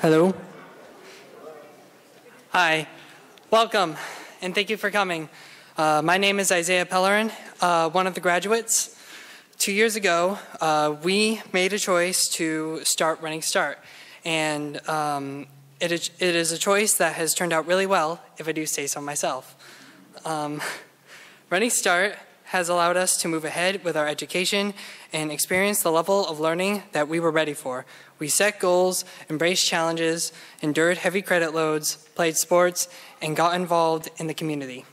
Hello. Hi. Welcome, and thank you for coming. My name is Isaiah Pelerin, one of the graduates. 2 years ago, we made a choice to start Running Start, and it is a choice that has turned out really well, if I do say so myself. Running Start has allowed us to move ahead with our education and experience the level of learning that we were ready for. We set goals, embraced challenges, endured heavy credit loads, played sports, and got involved in the community.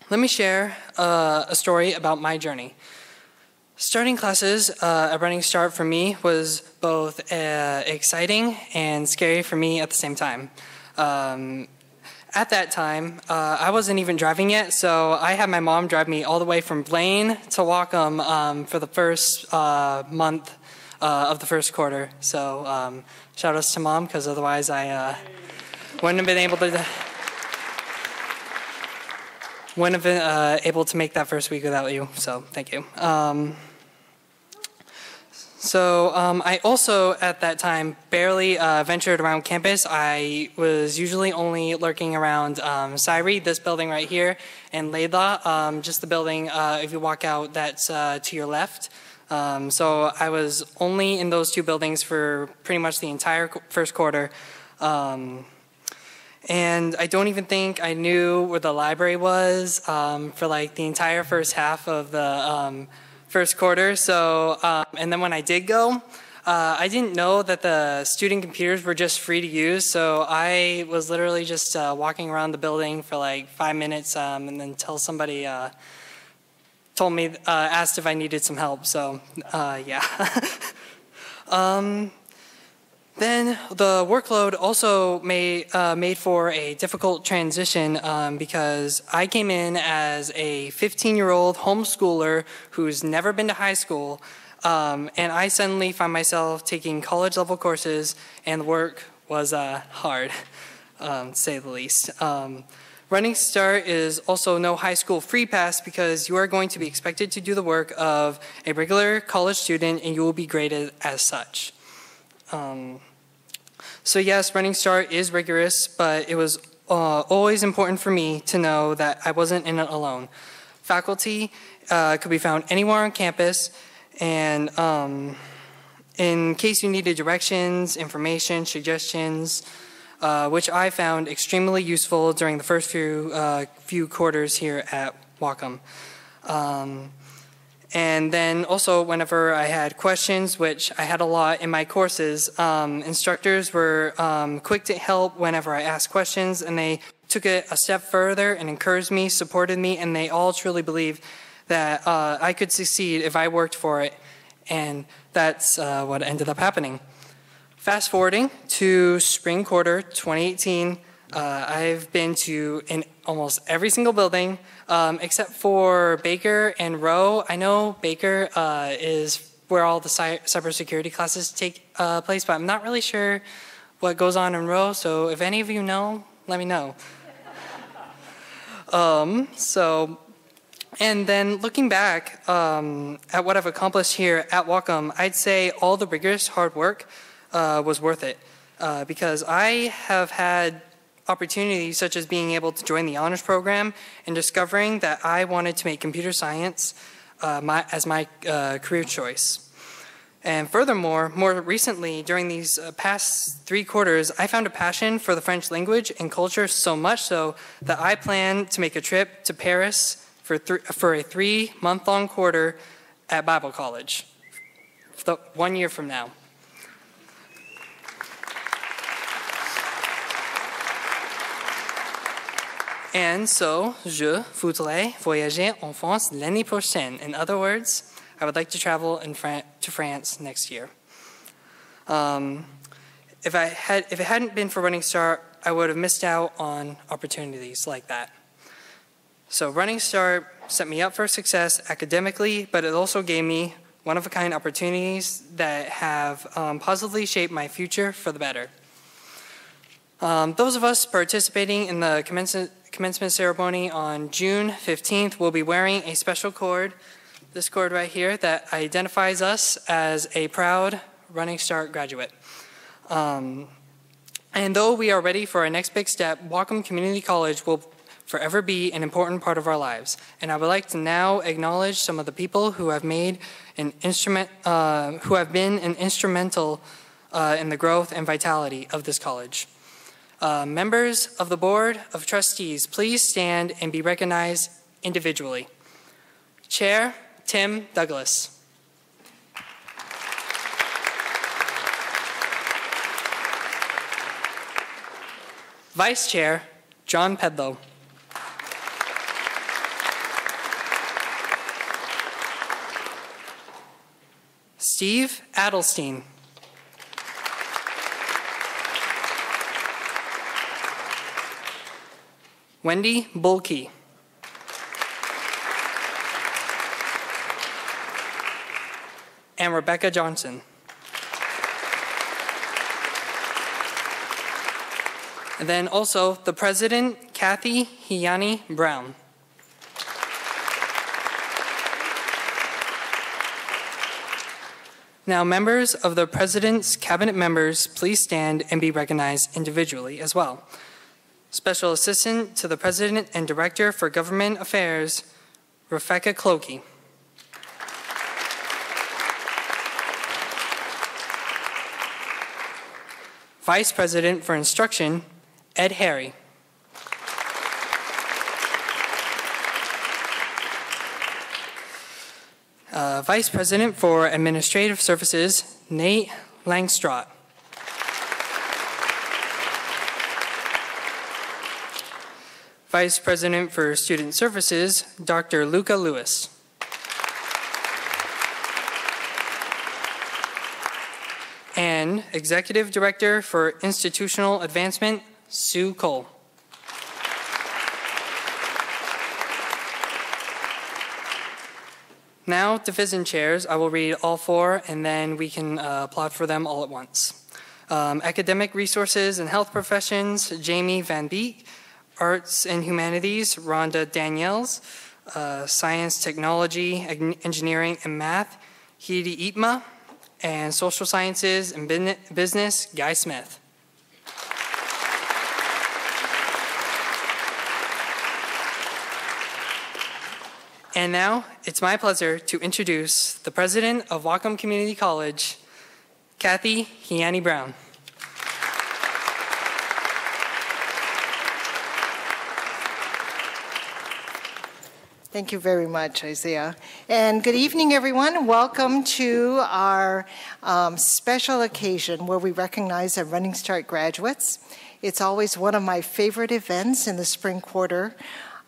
Let me share a story about my journey. Starting classes at Running Start for me was both exciting and scary for me at the same time. At that time, I wasn't even driving yet, so I had my mom drive me all the way from Blaine to Wacom for the first month of the first quarter. So shout outs to Mom, because otherwise I wouldn't have been able to make that first week without you. So thank you. I also, at that time, barely ventured around campus. I was usually only lurking around Syrie, this building right here, and Laidlaw, just the building, if you walk out, that's to your left. So I was only in those two buildings for pretty much the entire first quarter. And I don't even think I knew where the library was for like the entire first half of the first quarter. So, and then when I did go, I didn't know that the student computers were just free to use. So I was literally just walking around the building for like 5 minutes and then until somebody told me, asked if I needed some help. So, yeah. Then the workload also made for a difficult transition because I came in as a 15-year-old homeschooler who's never been to high school, and I suddenly found myself taking college-level courses, and the work was hard, to say the least. Running Start is also no high school free pass because you are going to be expected to do the work of a regular college student, and you will be graded as such. So yes, Running Start is rigorous, but it was always important for me to know that I wasn't in it alone. Faculty could be found anywhere on campus, and in case you needed directions, information, suggestions, which I found extremely useful during the first few quarters here at Wacom. And then also whenever I had questions, which I had a lot in my courses, instructors were quick to help whenever I asked questions, and they took it a step further and encouraged me, supported me, and they all truly believed that I could succeed if I worked for it, and that's what ended up happening. Fast forwarding to spring quarter 2018, I've been to in almost every single building except for Baker and Rowe. I know Baker is where all the cybersecurity classes take place, but I'm not really sure what goes on in Rowe, so if any of you know, let me know. And then looking back at what I've accomplished here at Wacom, I'd say all the rigorous hard work was worth it because I have had opportunities such as being able to join the honors program and discovering that I wanted to make computer science as my career choice. And furthermore, more recently, during these past 3 quarters, I found a passion for the French language and culture so much so that I plan to make a trip to Paris for a 3-month-long quarter at Bible College. 1 year from now. And so, je voudrais voyager en France l'année prochaine. In other words, I would like to travel to France next year. If it hadn't been for Running Start, I would have missed out on opportunities like that. So Running Start set me up for success academically, but it also gave me one-of-a-kind opportunities that have positively shaped my future for the better. Those of us participating in the commencement ceremony on June 15th will be wearing a special cord, this cord right here, that identifies us as a proud Running Start graduate. And though we are ready for our next big step, Wacom Community College will forever be an important part of our lives. And I would like to now acknowledge some of the people who have been instrumental in the growth and vitality of this college. Members of the Board of Trustees, please stand and be recognized individually. Chair, Tim Douglas. Vice Chair, John Pedlow. Steve Adelstein. Wendy Bulkey. And Rebecca Johnson. And then also the President, Cathy Gianni Brown. Now, members of the President's Cabinet members, please stand and be recognized individually as well. Special Assistant to the President and Director for Government Affairs, Rebecca Clokey. Vice President for Instruction, Ed Harry. Vice President for Administrative Services, Nate Langstrot. Vice President for Student Services, Dr. Luca Lewis. And Executive Director for Institutional Advancement, Sue Cole. Now, division chairs, I will read all four, and then we can applaud for them all at once. Academic Resources and Health Professions, Jamie Van Beek. Arts and Humanities, Rhonda Daniels. Science, Technology, Engineering, and Math, Hidi Itma. And Social Sciences and Business, Guy Smith. And now, it's my pleasure to introduce the President of Wacom Community College, Cathy Gianni Brown. Thank you very much, Isaiah. And good evening, everyone. Welcome to our special occasion where we recognize our Running Start graduates. It's always one of my favorite events in the spring quarter.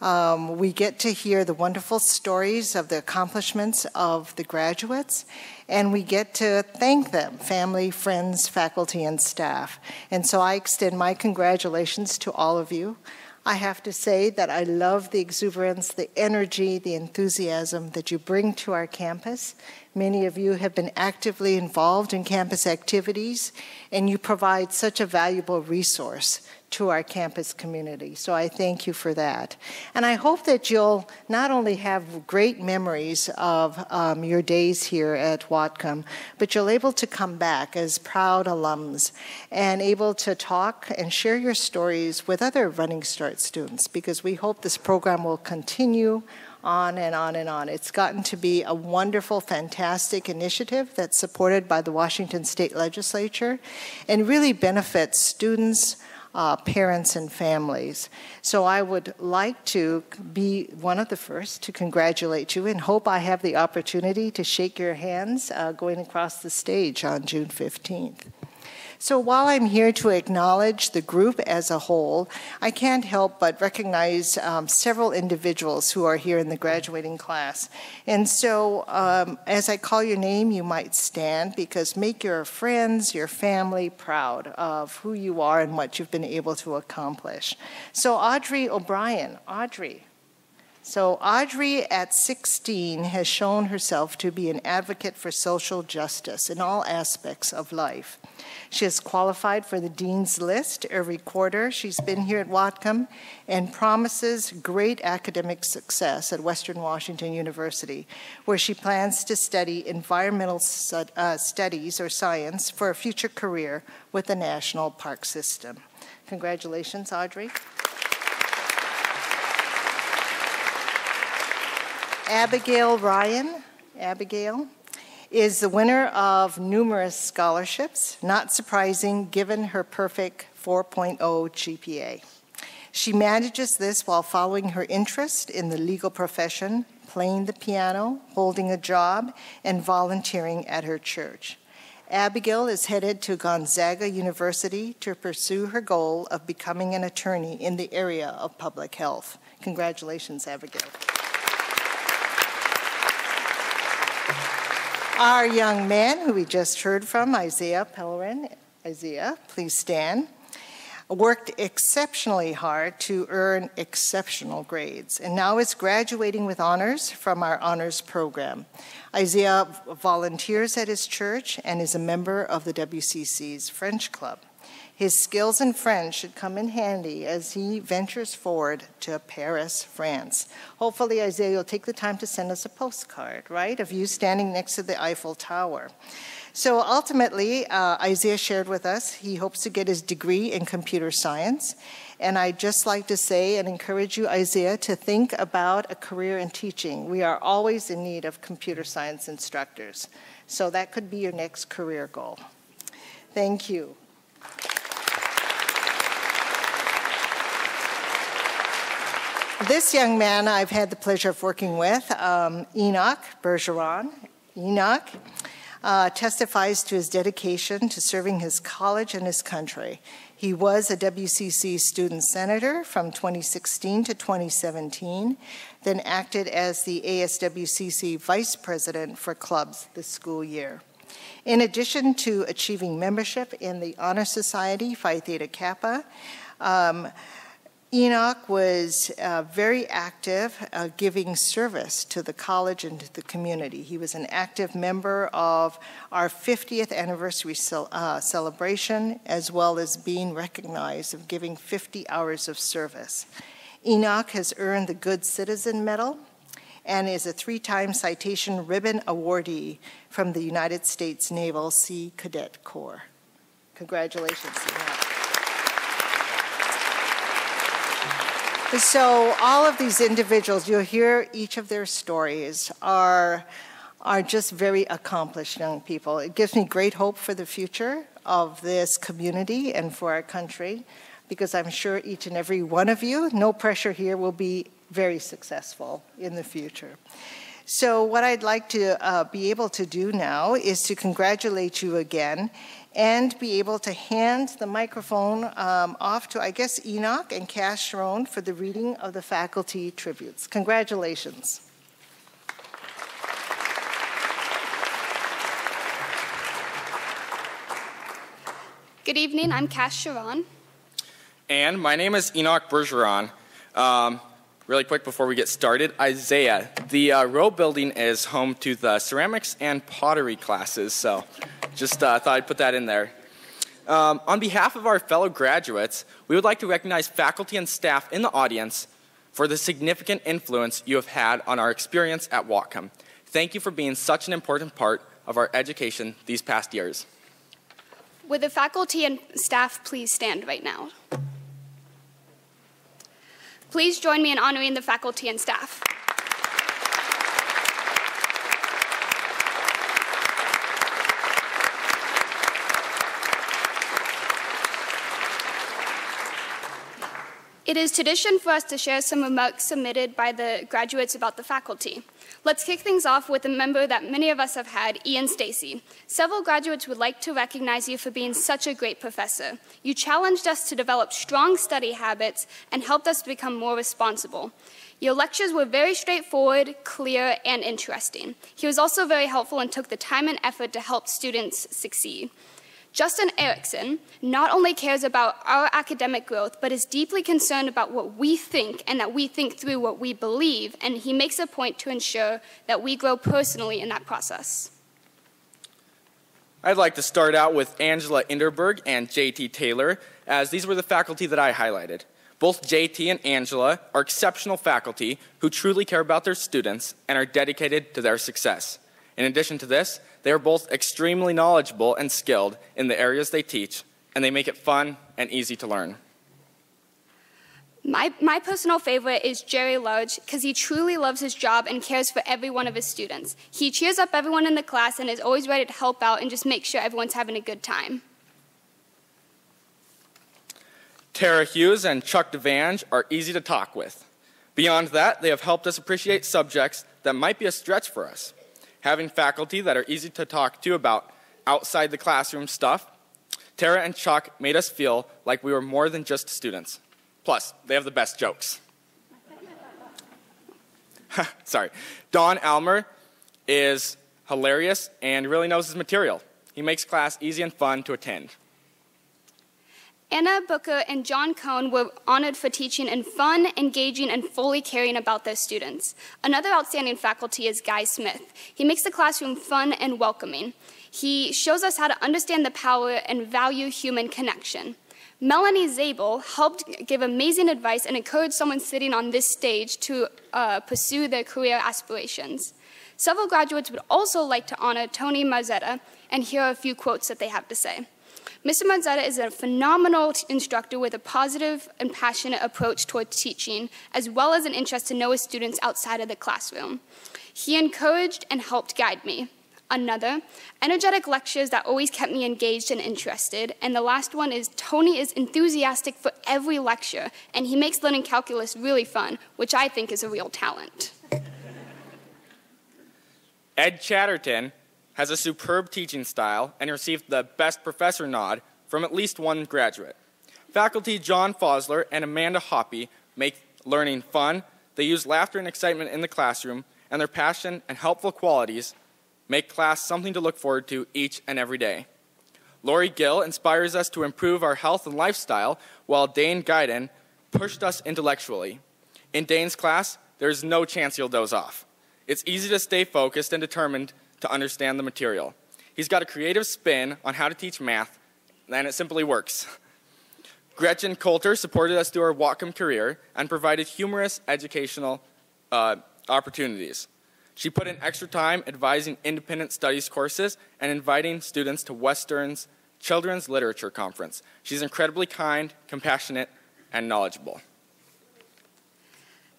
We get to hear the wonderful stories of the accomplishments of the graduates, and we get to thank them, family, friends, faculty, and staff. And so I extend my congratulations to all of you. I have to say that I love the exuberance, the energy, the enthusiasm that you bring to our campus. Many of you have been actively involved in campus activities, and you provide such a valuable resource to our campus community. So I thank you for that. And I hope that you'll not only have great memories of your days here at Whatcom, but you'll able to come back as proud alums and able to talk and share your stories with other Running Start students, because we hope this program will continue on and on and on. It's gotten to be a wonderful, fantastic initiative that's supported by the Washington State Legislature and really benefits students parents and families. So I would like to be one of the first to congratulate you and hope I have the opportunity to shake your hands going across the stage on June 15th. So while I'm here to acknowledge the group as a whole, I can't help but recognize several individuals who are here in the graduating class. And so as I call your name, you might stand, because make your friends, your family proud of who you are and what you've been able to accomplish. So Audrey O'Brien, Audrey. So Audrey, at 16, has shown herself to be an advocate for social justice in all aspects of life. She has qualified for the Dean's List every quarter. She's been here at Whatcom and promises great academic success at Western Washington University, where she plans to study environmental studies or science for a future career with the National Park System. Congratulations, Audrey. Abigail Ryan. Abigail is the winner of numerous scholarships, not surprising given her perfect 4.0 GPA. She manages this while following her interest in the legal profession, playing the piano, holding a job, and volunteering at her church. Abigail is headed to Gonzaga University to pursue her goal of becoming an attorney in the area of public health. Congratulations, Abigail. Our young man, who we just heard from, Isaiah Pelerin, Isaiah, please stand, worked exceptionally hard to earn exceptional grades, and now is graduating with honors from our honors program. Isaiah volunteers at his church and is a member of the WCC's French Club. His skills in French should come in handy as he ventures forward to Paris, France. Hopefully, Isaiah, you'll take the time to send us a postcard, right, of you standing next to the Eiffel Tower. So ultimately, Isaiah shared with us he hopes to get his degree in computer science. And I'd just like to say and encourage you, Isaiah, to think about a career in teaching. We are always in need of computer science instructors. So that could be your next career goal. Thank you. This young man I've had the pleasure of working with, Enoch Bergeron. Enoch testifies to his dedication to serving his college and his country. He was a WCC student senator from 2016 to 2017, then acted as the ASWCC vice president for clubs this school year. In addition to achieving membership in the Honor Society, Phi Theta Kappa, Enoch was very active, giving service to the college and to the community. He was an active member of our 50th anniversary celebration, as well as being recognized of giving 50 hours of service. Enoch has earned the Good Citizen Medal and is a 3-time Citation Ribbon awardee from the United States Naval Sea Cadet Corps. Congratulations, Enoch. So all of these individuals, you'll hear each of their stories, are just very accomplished young people. It gives me great hope for the future of this community and for our country, because I'm sure each and every one of you, no pressure here, will be very successful in the future. So what I'd like to be able to do now is to congratulate you again and be able to hand the microphone off to, I guess, Enoch and Chiron for the reading of the faculty tributes. Congratulations. Good evening, I'm Chiron. And my name is Enoch Bergeron. Really quick before we get started, Isaiah, the row building is home to the ceramics and pottery classes, so just thought I'd put that in there. On behalf of our fellow graduates, we would like to recognize faculty and staff in the audience for the significant influence you have had on our experience at Wacom. Thank you for being such an important part of our education these past years. Would the faculty and staff please stand right now? Please join me in honoring the faculty and staff. It is tradition for us to share some remarks submitted by the graduates about the faculty. Let's kick things off with a member that many of us have had, Ian Stacey. Several graduates would like to recognize you for being such a great professor. You challenged us to develop strong study habits and helped us become more responsible. Your lectures were very straightforward, clear, and interesting. He was also very helpful and took the time and effort to help students succeed. Justin Erickson not only cares about our academic growth, but is deeply concerned about what we think and that we think through what we believe, and he makes a point to ensure that we grow personally in that process. I'd like to start out with Angela Inderberg and JT Taylor, as these were the faculty that I highlighted. Both JT and Angela are exceptional faculty who truly care about their students and are dedicated to their success. In addition to this, they are both extremely knowledgeable and skilled in the areas they teach, and they make it fun and easy to learn. My personal favorite is Jerry Large because he truly loves his job and cares for every one of his students. He cheers up everyone in the class and is always ready to help out and just make sure everyone's having a good time. Tara Hughes and Chuck DeVange are easy to talk with. Beyond that, they have helped us appreciate subjects that might be a stretch for us. Having faculty that are easy to talk to about outside the classroom stuff, Tara and Chuck made us feel like we were more than just students. Plus, they have the best jokes. Sorry. Don Almer is hilarious and really knows his material. He makes class easy and fun to attend. Anna Booker and John Cohn were honored for teaching in fun, engaging, and fully caring about their students. Another outstanding faculty is Guy Smith. He makes the classroom fun and welcoming. He shows us how to understand the power and value human connection. Melanie Zabel helped give amazing advice and encourage someone sitting on this stage to pursue their career aspirations. Several graduates would also like to honor Tony Marzetta, and here are a few quotes that they have to say. Mr. Marzetta is a phenomenal instructor with a positive and passionate approach toward teaching, as well as an interest to know his students outside of the classroom. He encouraged and helped guide me. Another, energetic lectures that always kept me engaged and interested. And the last one is, Tony is enthusiastic for every lecture, and he makes learning calculus really fun, which I think is a real talent. Ed Chatterton has a superb teaching style and received the Best Professor nod from at least one graduate. Faculty John Fosler and Amanda Hoppy make learning fun. They use laughter and excitement in the classroom, and their passion and helpful qualities make class something to look forward to each and every day. Lori Gill inspires us to improve our health and lifestyle, while Dane Guyden pushed us intellectually. In Dane's class, there's no chance you'll doze off. It's easy to stay focused and determined to understand the material. He's got a creative spin on how to teach math, and it simply works. Gretchen Coulter supported us through our Wacom career and provided humorous educational opportunities. She put in extra time advising independent studies courses and inviting students to Western's Children's Literature Conference. She's incredibly kind, compassionate, and knowledgeable.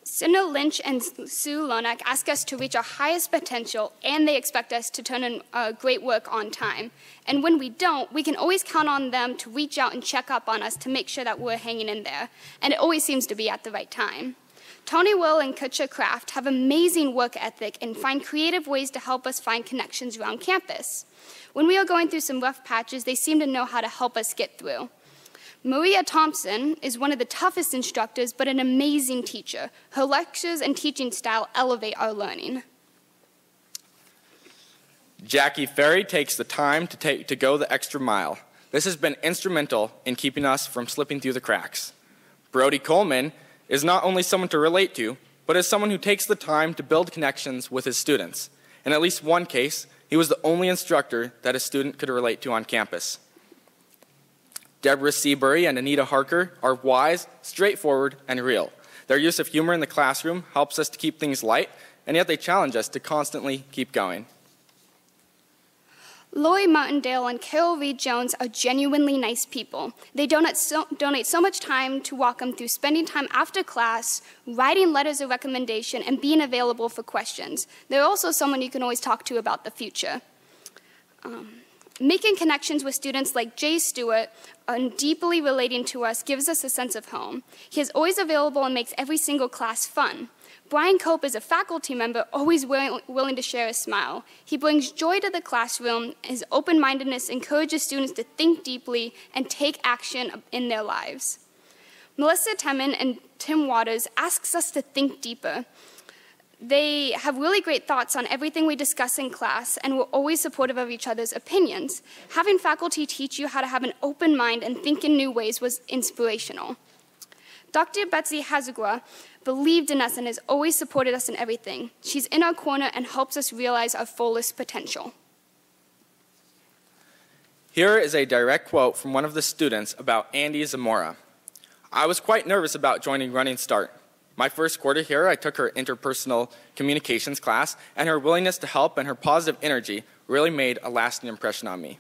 Cinda Lynch and Sue Lonak ask us to reach our highest potential, and they expect us to turn in great work on time. And when we don't, we can always count on them to reach out and check up on us to make sure that we're hanging in there. And it always seems to be at the right time. Tony Will and Kutcher Kraft have amazing work ethic and find creative ways to help us find connections around campus. When we are going through some rough patches, they seem to know how to help us get through. Maria Thompson is one of the toughest instructors, but an amazing teacher. Her lectures and teaching style elevate our learning. Jackie Ferry takes the time to go the extra mile. This has been instrumental in keeping us from slipping through the cracks. Brodie Coleman is not only someone to relate to, but is someone who takes the time to build connections with his students. In at least one case, he was the only instructor that a student could relate to on campus. Deborah Seabury and Anita Harker are wise, straightforward, and real. Their use of humor in the classroom helps us to keep things light, and yet they challenge us to constantly keep going. Lori Martindale and Carol Reed Jones are genuinely nice people. They donate so much time to Wacom through spending time after class, writing letters of recommendation, and being available for questions. They're also someone you can always talk to about the future. Making connections with students like Jay Stewart and deeply relating to us gives us a sense of home. He is always available and makes every single class fun. Brian Cope is a faculty member, always willing to share a smile. He brings joy to the classroom. His open-mindedness encourages students to think deeply and take action in their lives. Melissa Temin and Tim Waters asks us to think deeper. They have really great thoughts on everything we discuss in class, and we're always supportive of each other's opinions. Having faculty teach you how to have an open mind and think in new ways was inspirational. Dr. Betsy Hazagua believed in us and has always supported us in everything. She's in our corner and helps us realize our fullest potential. Here is a direct quote from one of the students about Andy Zamora. I was quite nervous about joining Running Start. My first quarter here, I took her interpersonal communications class, and her willingness to help and her positive energy really made a lasting impression on me.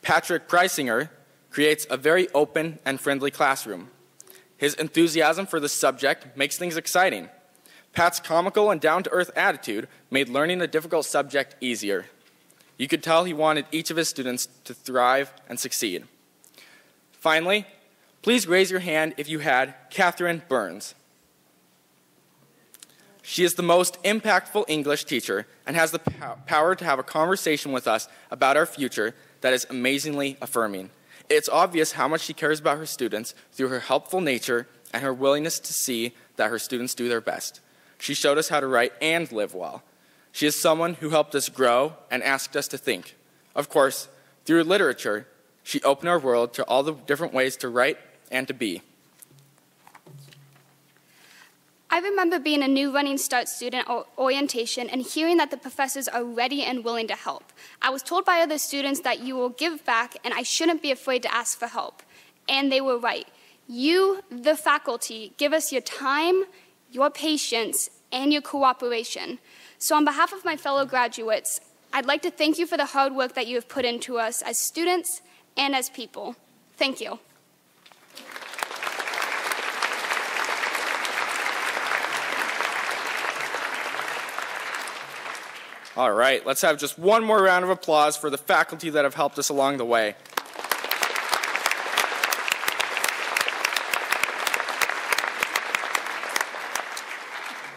Patrick Preisinger creates a very open and friendly classroom. His enthusiasm for the subject makes things exciting. Pat's comical and down-to-earth attitude made learning a difficult subject easier. You could tell he wanted each of his students to thrive and succeed. Finally, please raise your hand if you had Catherine Burns. She is the most impactful English teacher and has the power to have a conversation with us about our future that is amazingly affirming. It's obvious how much she cares about her students through her helpful nature and her willingness to see that her students do their best. She showed us how to write and live well. She is someone who helped us grow and asked us to think. Of course, through literature, she opened our world to all the different ways to write and to be. I remember being a new Running Start student at orientation and hearing that the professors are ready and willing to help. I was told by other students that you will give back and I shouldn't be afraid to ask for help. And they were right. You, the faculty, give us your time, your patience, and your cooperation. So on behalf of my fellow graduates, I'd like to thank you for the hard work that you have put into us as students and as people. Thank you. All right, let's have just one more round of applause for the faculty that have helped us along the way.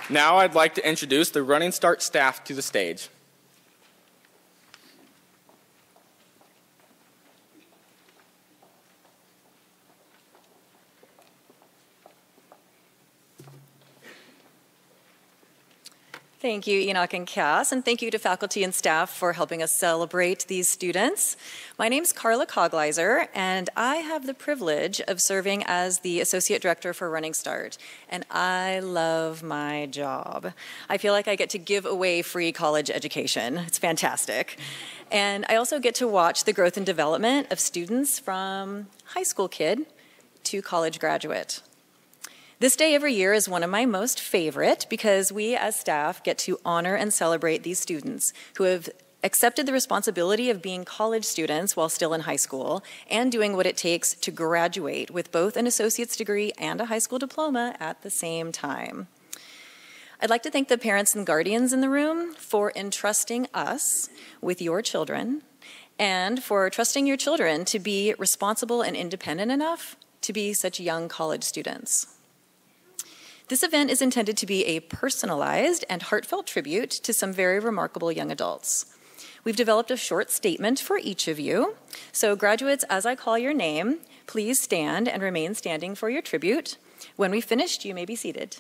Now I'd like to introduce the Running Start staff to the stage. Thank you, Enoch and Cass, and thank you to faculty and staff for helping us celebrate these students. My name's Carla Cogleiser, and I have the privilege of serving as the Associate Director for Running Start, and I love my job. I feel like I get to give away free college education. It's fantastic. And I also get to watch the growth and development of students from high school kid to college graduate. This day every year is one of my most favorite because we as staff get to honor and celebrate these students who have accepted the responsibility of being college students while still in high school and doing what it takes to graduate with both an associate's degree and a high school diploma at the same time. I'd like to thank the parents and guardians in the room for entrusting us with your children and for trusting your children to be responsible and independent enough to be such young college students. This event is intended to be a personalized and heartfelt tribute to some very remarkable young adults. We've developed a short statement for each of you. So graduates, as I call your name, please stand and remain standing for your tribute. When we've finished, you may be seated.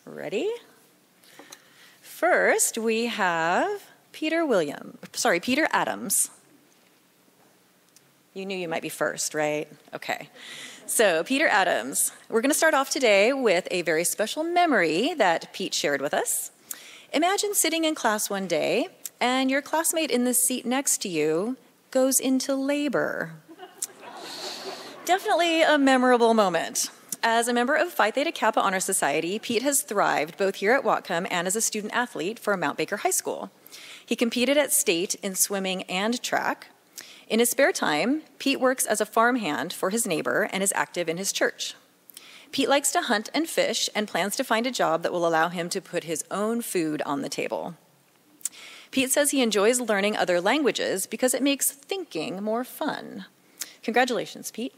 Ready? First, we have Peter Adams. You knew you might be first, right? Okay. So, Peter Adams, we're going to start off today with a very special memory that Pete shared with us. Imagine sitting in class one day and your classmate in the seat next to you goes into labor. Definitely a memorable moment. As a member of Phi Theta Kappa Honor Society, Pete has thrived both here at Whatcom and as a student athlete for Mount Baker High School. He competed at state in swimming and track. In his spare time, Pete works as a farmhand for his neighbor and is active in his church. Pete likes to hunt and fish and plans to find a job that will allow him to put his own food on the table. Pete says he enjoys learning other languages because it makes thinking more fun. Congratulations, Pete.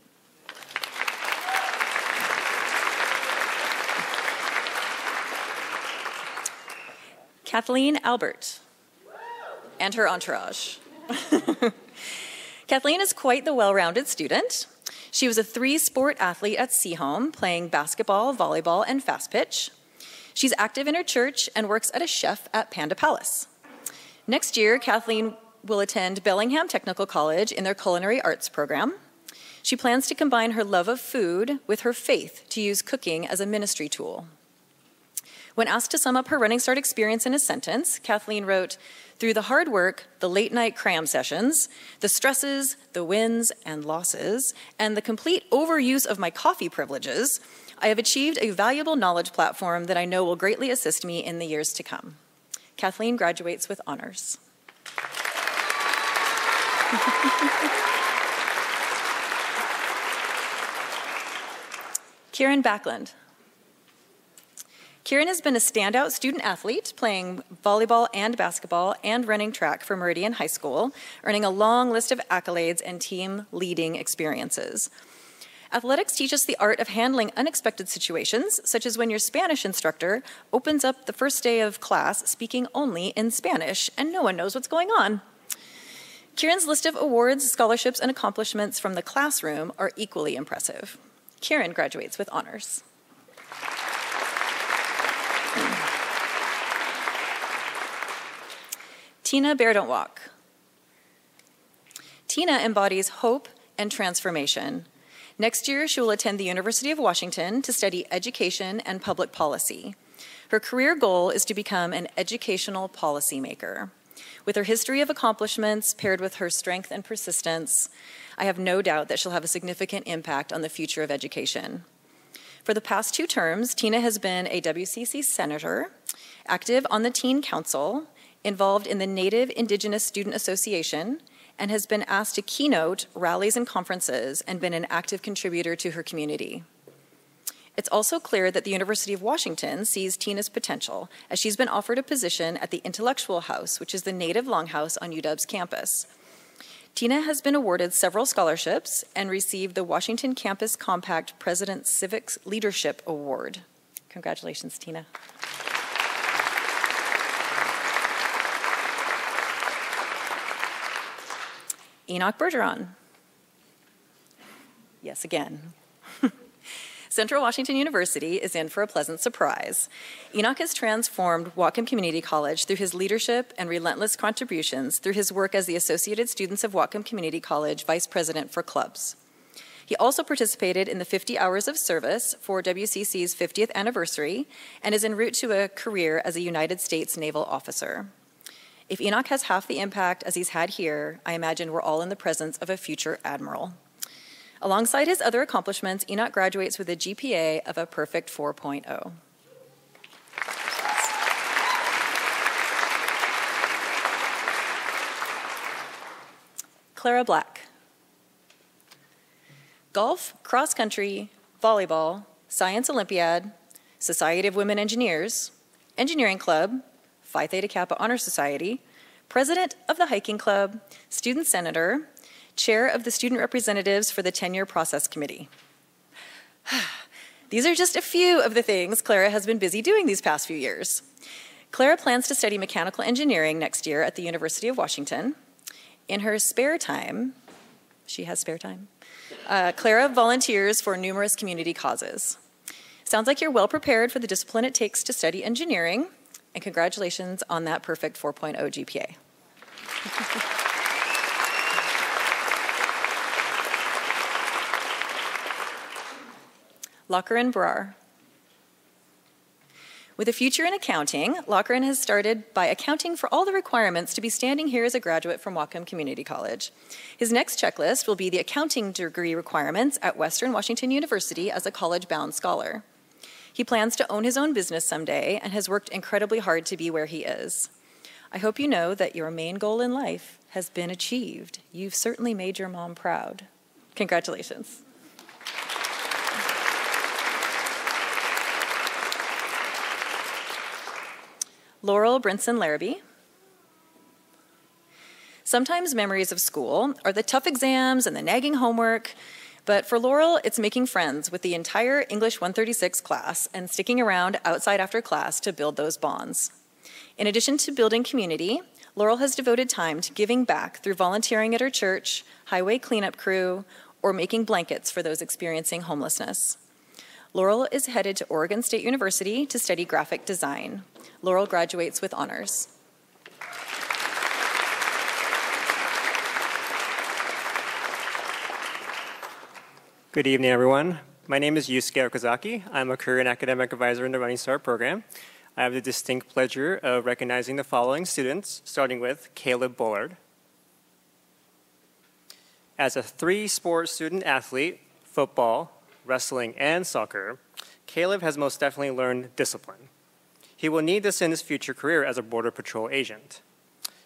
Kathleen Albert and her entourage. Kathleen is quite the well-rounded student. She was a 3-sport athlete at Seaholm, playing basketball, volleyball, and fast pitch. She's active in her church and works as a chef at Panda Palace. Next year, Kathleen will attend Bellingham Technical College in their culinary arts program. She plans to combine her love of food with her faith to use cooking as a ministry tool. When asked to sum up her Running Start experience in a sentence, Kathleen wrote, "Through the hard work, the late-night cram sessions, the stresses, the wins and losses, and the complete overuse of my coffee privileges, I have achieved a valuable knowledge platform that I know will greatly assist me in the years to come." Kathleen graduates with honors. Kieran Backlund. Kieran has been a standout student athlete, playing volleyball and basketball and running track for Meridian High School, earning a long list of accolades and team leading experiences. Athletics teach us the art of handling unexpected situations, such as when your Spanish instructor opens up the first day of class speaking only in Spanish and no one knows what's going on. Kieran's list of awards, scholarships, and accomplishments from the classroom are equally impressive. Kieran graduates with honors. Tina Bear Don't Walk. Tina embodies hope and transformation. Next year, she will attend the University of Washington to study education and public policy. Her career goal is to become an educational policymaker. With her history of accomplishments paired with her strength and persistence, I have no doubt that she'll have a significant impact on the future of education. For the past 2 terms, Tina has been a WCC senator, active on the Teen Council, involved in the Native Indigenous Student Association, and has been asked to keynote rallies and conferences and been an active contributor to her community. It's also clear that the University of Washington sees Tina's potential, as she's been offered a position at the Intellectual House, which is the native longhouse on UW's campus. Tina has been awarded several scholarships and received the Washington Campus Compact President's Civics Leadership Award. Congratulations, Tina. Enoch Bergeron. Yes, again. Central Washington University is in for a pleasant surprise. Enoch has transformed Wacom Community College through his leadership and relentless contributions through his work as the Associated Students of Wacom Community College Vice President for Clubs. He also participated in the 50 hours of service for WCC's 50th anniversary and is en route to a career as a United States naval officer. If Enoch has half the impact as he's had here, I imagine we're all in the presence of a future admiral. Alongside his other accomplishments, Enoch graduates with a GPA of a perfect 4.0. Clara Black. Golf, cross country, volleyball, Science Olympiad, Society of Women Engineers, Engineering Club, Phi Theta Kappa Honor Society, President of the Hiking Club, Student Senator, Chair of the Student Representatives for the Tenure Process Committee. These are just a few of the things Clara has been busy doing these past few years. Clara plans to study mechanical engineering next year at the University of Washington. In her spare time, she has spare time, Clara volunteers for numerous community causes. Sounds like you're well prepared for the discipline it takes to study engineering, and congratulations on that perfect 4.0 GPA. Lachlan Brar. With a future in accounting, Lachlan has started by accounting for all the requirements to be standing here as a graduate from Wacom Community College. His next checklist will be the accounting degree requirements at Western Washington University as a college-bound scholar. He plans to own his own business someday and has worked incredibly hard to be where he is. I hope you know that your main goal in life has been achieved. You've certainly made your mom proud. Congratulations. Laurel Brinson Larrabee. Sometimes memories of school are the tough exams and the nagging homework, but for Laurel, it's making friends with the entire English 136 class and sticking around outside after class to build those bonds. In addition to building community, Laurel has devoted time to giving back through volunteering at her church, highway cleanup crew, or making blankets for those experiencing homelessness. Laurel is headed to Oregon State University to study graphic design. Laurel graduates with honors. Good evening, everyone. My name is Yusuke Okazaki. I'm a career and academic advisor in the Running Start program. I have the distinct pleasure of recognizing the following students, starting with Caleb Bullard. As a three-sport student athlete, football, wrestling, and soccer, Caleb has most definitely learned discipline. He will need this in his future career as a Border Patrol agent.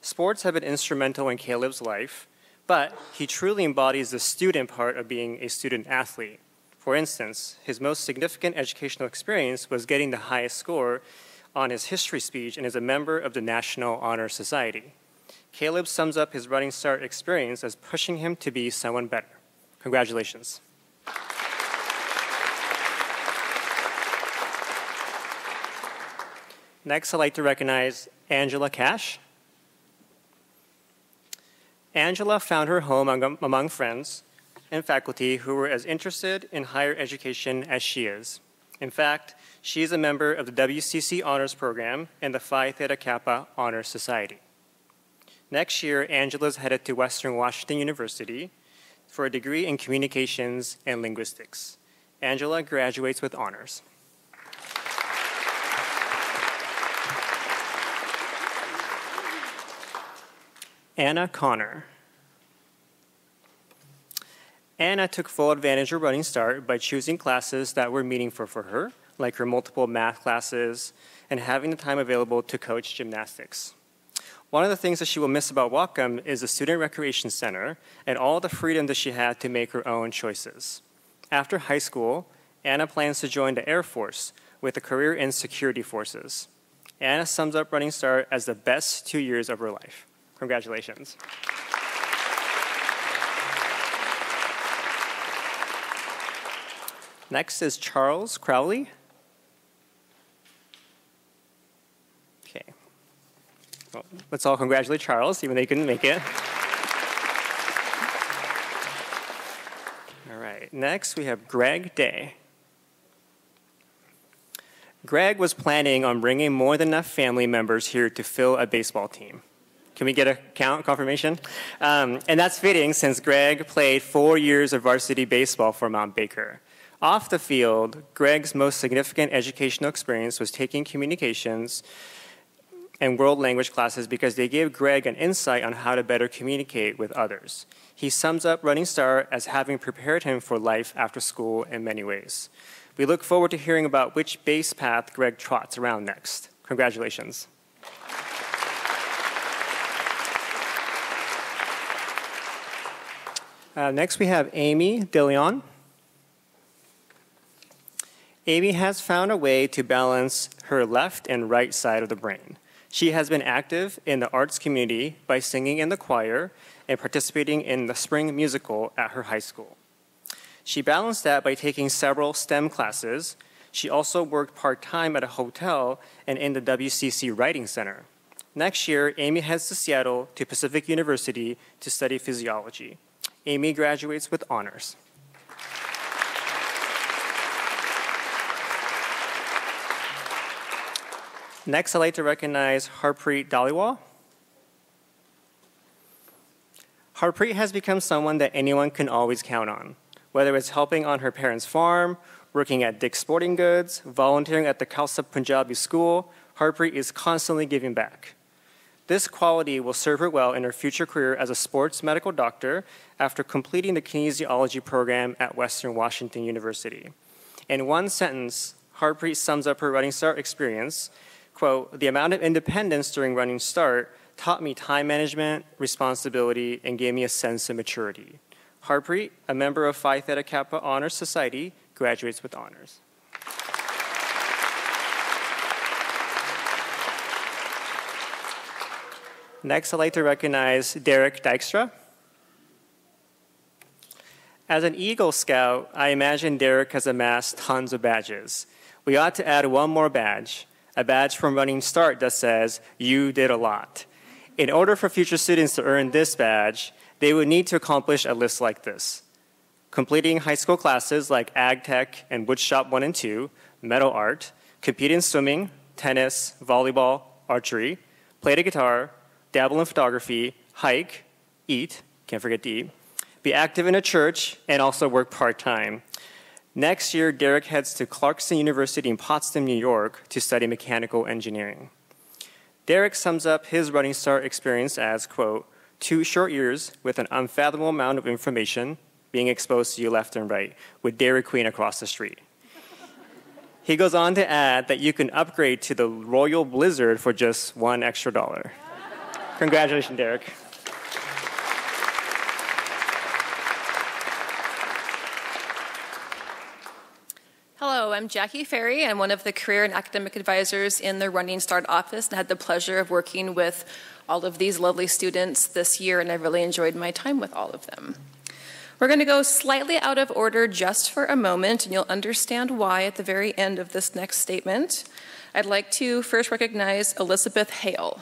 Sports have been instrumental in Caleb's life, but he truly embodies the student part of being a student athlete. For instance, his most significant educational experience was getting the highest score on his history speech and is a member of the National Honor Society. Caleb sums up his Running Start experience as pushing him to be someone better. Congratulations. Next, I'd like to recognize Angela Cash. Angela found her home among friends and faculty who were as interested in higher education as she is. In fact, she is a member of the WCC Honors Program and the Phi Theta Kappa Honor Society. Next year, Angela is headed to Western Washington University for a degree in communications and linguistics. Angela graduates with honors. Anna Connor. Anna took full advantage of Running Start by choosing classes that were meaningful for her, like her multiple math classes and having the time available to coach gymnastics. One of the things that she will miss about Wacom is the Student Recreation Center and all the freedom that she had to make her own choices. After high school, Anna plans to join the Air Force with a career in security forces. Anna sums up Running Start as the best 2 years of her life. Congratulations. Next is Charles Crowley. Okay. Well, let's all congratulate Charles, even though he couldn't make it. All right. Next, we have Greg Day. Greg was planning on bringing more than enough family members here to fill a baseball team. Can we get a confirmation? And that's fitting since Greg played 4 years of varsity baseball for Mount Baker. Off the field, Greg's most significant educational experience was taking communications and world language classes because they gave Greg an insight on how to better communicate with others. He sums up Running Start as having prepared him for life after school in many ways. We look forward to hearing about which base path Greg trots around next. Congratulations. Next, we have Amy DeLeon. Amy has found a way to balance her left and right side of the brain. She has been active in the arts community by singing in the choir and participating in the spring musical at her high school. She balanced that by taking several STEM classes. She also worked part-time at a hotel and in the WCC Writing Center. Next year, Amy heads to Seattle to Pacific University to study physiology. Amy graduates with honors. Next, I'd like to recognize Harpreet Dhaliwal. Harpreet has become someone that anyone can always count on, whether it's helping on her parents' farm, working at Dick's Sporting Goods, volunteering at the Khalsa Punjabi School. Harpreet is constantly giving back. This quality will serve her well in her future career as a sports medical doctor after completing the kinesiology program at Western Washington University. In one sentence, Harpreet sums up her Running Start experience, quote, "The amount of independence during Running Start taught me time management, responsibility, and gave me a sense of maturity." Harpreet, a member of Phi Theta Kappa Honor Society, graduates with honors. Next, I'd like to recognize Derek Dykstra. As an Eagle Scout, I imagine Derek has amassed tons of badges. We ought to add one more badge, a badge from Running Start that says, "You did a lot." In order for future students to earn this badge, they would need to accomplish a list like this: completing high school classes like Ag Tech and Woodshop 1 and 2, metal art, compete in swimming, tennis, volleyball, archery, play the guitar, dabble in photography, hike, eat, can't forget to eat, be active in a church, and also work part-time. Next year, Derek heads to Clarkson University in Potsdam, New York to study mechanical engineering. Derek sums up his Running Start experience as, quote, 2 short years with an unfathomable amount of information being exposed to you left and right, with Dairy Queen across the street. He goes on to add that you can upgrade to the Royal Blizzard for just $1 extra. Congratulations, Derek. Hello, I'm Jackie Ferry. I'm one of the career and academic advisors in the Running Start office, and I had the pleasure of working with all of these lovely students this year, and I really enjoyed my time with all of them. We're going to go slightly out of order just for a moment, and you'll understand why at the very end of this next statement. I'd like to first recognize Elizabeth Hale.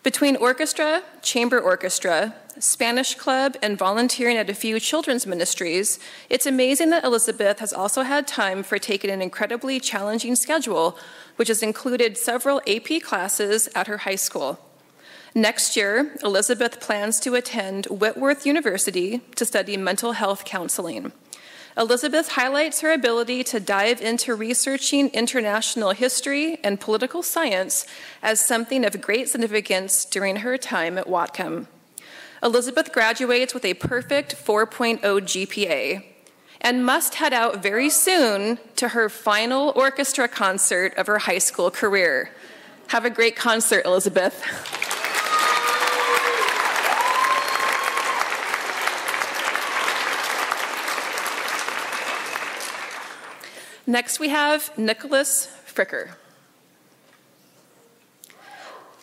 Between orchestra, chamber orchestra, Spanish club, and volunteering at a few children's ministries, it's amazing that Elizabeth has also had time for taking an incredibly challenging schedule, which has included several AP classes at her high school. Next year, Elizabeth plans to attend Whitworth University to study mental health counseling. Elizabeth highlights her ability to dive into researching international history and political science as something of great significance during her time at Wacom. Elizabeth graduates with a perfect 4.0 GPA and must head out very soon to her final orchestra concert of her high school career. Have a great concert, Elizabeth. Next, we have Nicholas Fricker.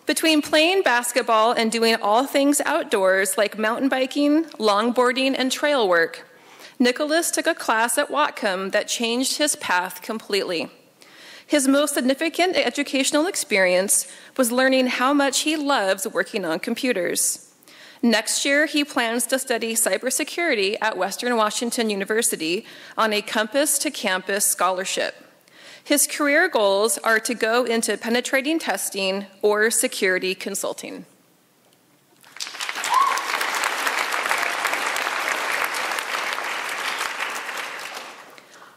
Between playing basketball and doing all things outdoors like mountain biking, longboarding, and trail work, Nicholas took a class at Whatcom that changed his path completely. His most significant educational experience was learning how much he loves working on computers. Next year, he plans to study cybersecurity at Western Washington University on a campus-to-campus scholarship. His career goals are to go into penetrating testing or security consulting.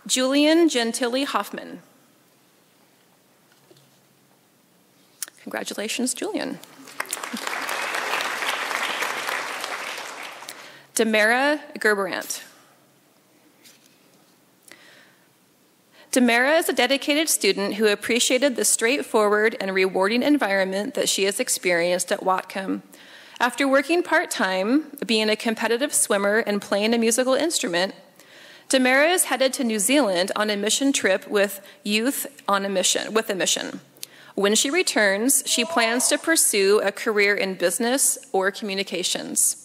Julian Gentili Hoffman. Congratulations, Julian. Demara Gerberant. Demara is a dedicated student who appreciated the straightforward and rewarding environment that she has experienced at Whatcom. After working part-time, being a competitive swimmer, and playing a musical instrument, Demara is headed to New Zealand on a mission trip with Youth on a Mission. When she returns, she plans to pursue a career in business or communications.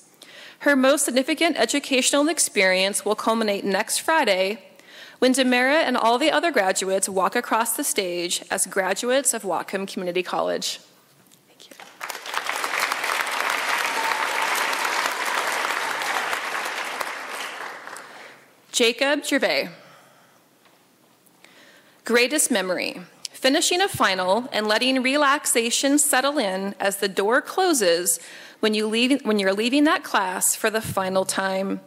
Her most significant educational experience will culminate next Friday when Demara and all the other graduates walk across the stage as graduates of Whatcom Community College. Thank you. Jacob Gervais. Greatest memory. Finishing a final and letting relaxation settle in as the door closes when you're leaving that class for the final time.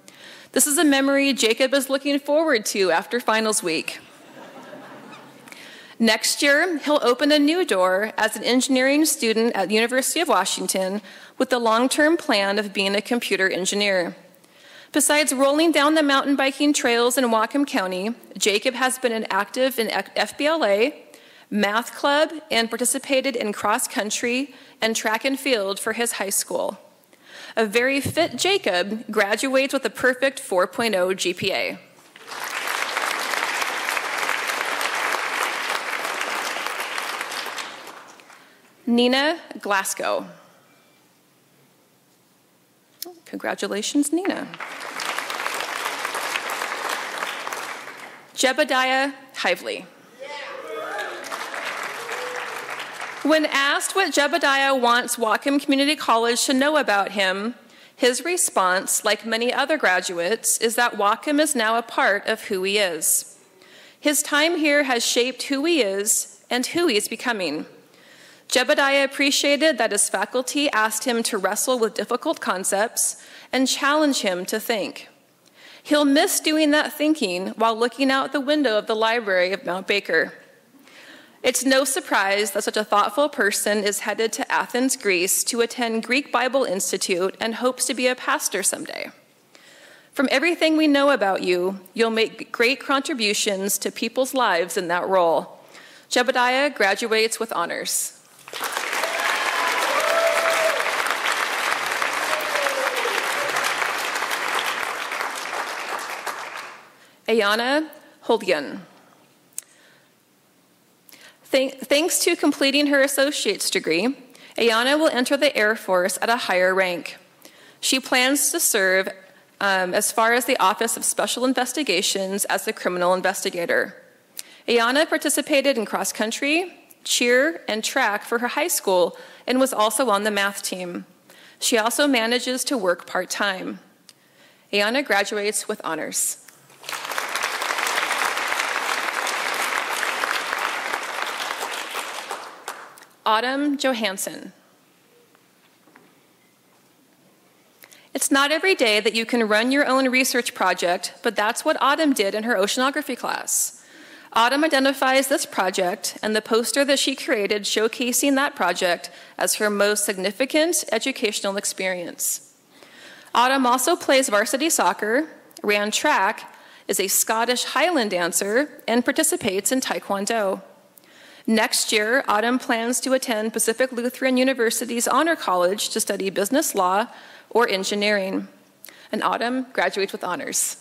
This is a memory Jacob is looking forward to after finals week. Next year, he'll open a new door as an engineering student at the University of Washington with the long-term plan of being a computer engineer. Besides rolling down the mountain biking trails in Whatcom County, Jacob has been active in FBLA, math club, and participated in cross-country and track and field for his high school. A very fit Jacob graduates with a perfect 4.0 GPA. Nina Glasgow. Congratulations, Nina. Jebediah Hively. When asked what Jebediah wants Wacom Community College to know about him, his response, like many other graduates, is that Wacom is now a part of who he is. His time here has shaped who he is and who he is becoming. Jebediah appreciated that his faculty asked him to wrestle with difficult concepts and challenge him to think. He'll miss doing that thinking while looking out the window of the library of Mount Baker. It's no surprise that such a thoughtful person is headed to Athens, Greece to attend Greek Bible Institute and hopes to be a pastor someday. From everything we know about you, you'll make great contributions to people's lives in that role. Jebediah graduates with honors. Ayana Holdgen. Thanks to completing her associate's degree, Ayana will enter the Air Force at a higher rank. She plans to serve as far as the Office of Special Investigations as a criminal investigator. Ayana participated in cross-country, cheer, and track for her high school and was also on the math team. She also manages to work part-time. Ayana graduates with honors. Autumn Johansson. It's not every day that you can run your own research project, but that's what Autumn did in her oceanography class. Autumn identifies this project and the poster that she created showcasing that project as her most significant educational experience. Autumn also plays varsity soccer, ran track, is a Scottish Highland dancer, and participates in Taekwondo. Next year, Autumn plans to attend Pacific Lutheran University's Honor College to study business law or engineering. And Autumn graduates with honors.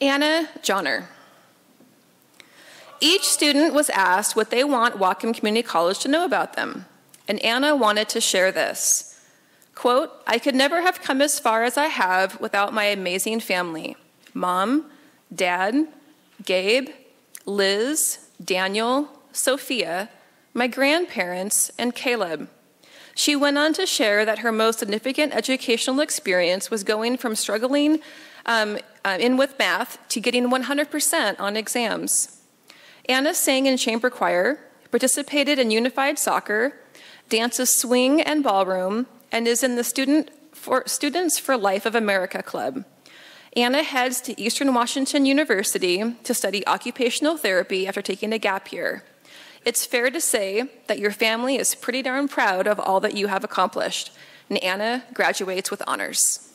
Anna Johnner. Each student was asked what they want Wacom Community College to know about them, and Anna wanted to share this. Quote, I could never have come as far as I have without my amazing family. Mom, Dad, Gabe, Liz, Daniel, Sophia, my grandparents, and Caleb. She went on to share that her most significant educational experience was going from struggling in with math to getting 100% on exams. Anna sang in chamber choir, participated in unified soccer, dances swing and ballroom, and is in the Students for Life of America Club. Anna heads to Eastern Washington University to study occupational therapy after taking a gap year. It's fair to say that your family is pretty darn proud of all that you have accomplished, and Anna graduates with honors.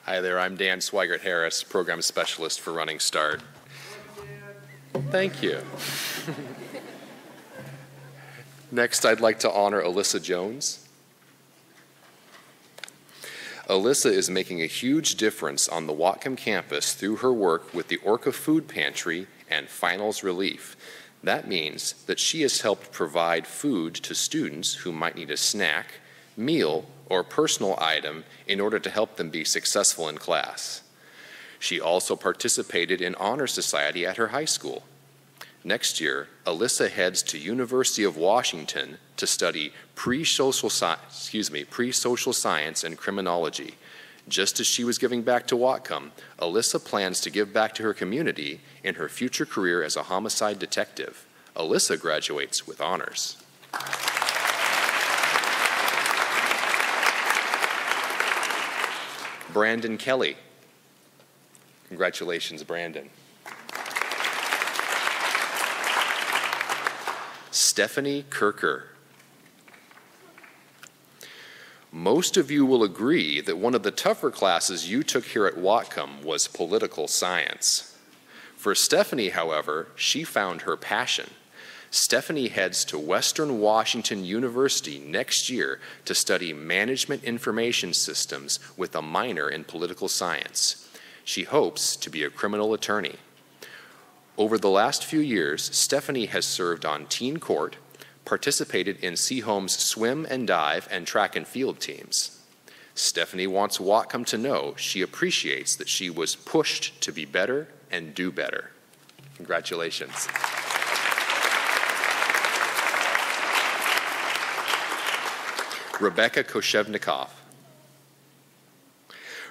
Hi there, I'm Dan Swigert-Harris, Program Specialist for Running Start. Thank you. Next, I'd like to honor Alyssa Jones. Alyssa is making a huge difference on the Whatcom campus through her work with the Orca Food Pantry and Finals Relief. That means that she has helped provide food to students who might need a snack, meal, or personal item in order to help them be successful in class. She also participated in Honor Society at her high school. Next year, Alyssa heads to University of Washington to study pre-social science and criminology. Just as she was giving back to Whatcom, Alyssa plans to give back to her community in her future career as a homicide detective. Alyssa graduates with honors. Brandon Kelly. Congratulations, Brandon. Stephanie Kirker. Most of you will agree that one of the tougher classes you took here at Whatcom was political science. For Stephanie, however, she found her passion. Stephanie heads to Western Washington University next year to study Management Information Systems with a minor in political science. She hopes to be a criminal attorney. Over the last few years, Stephanie has served on teen court, participated in Seahome's swim and dive and track and field teams. Stephanie wants Whatcom to know she appreciates that she was pushed to be better and do better. Congratulations. Rebecca Koshevnikov.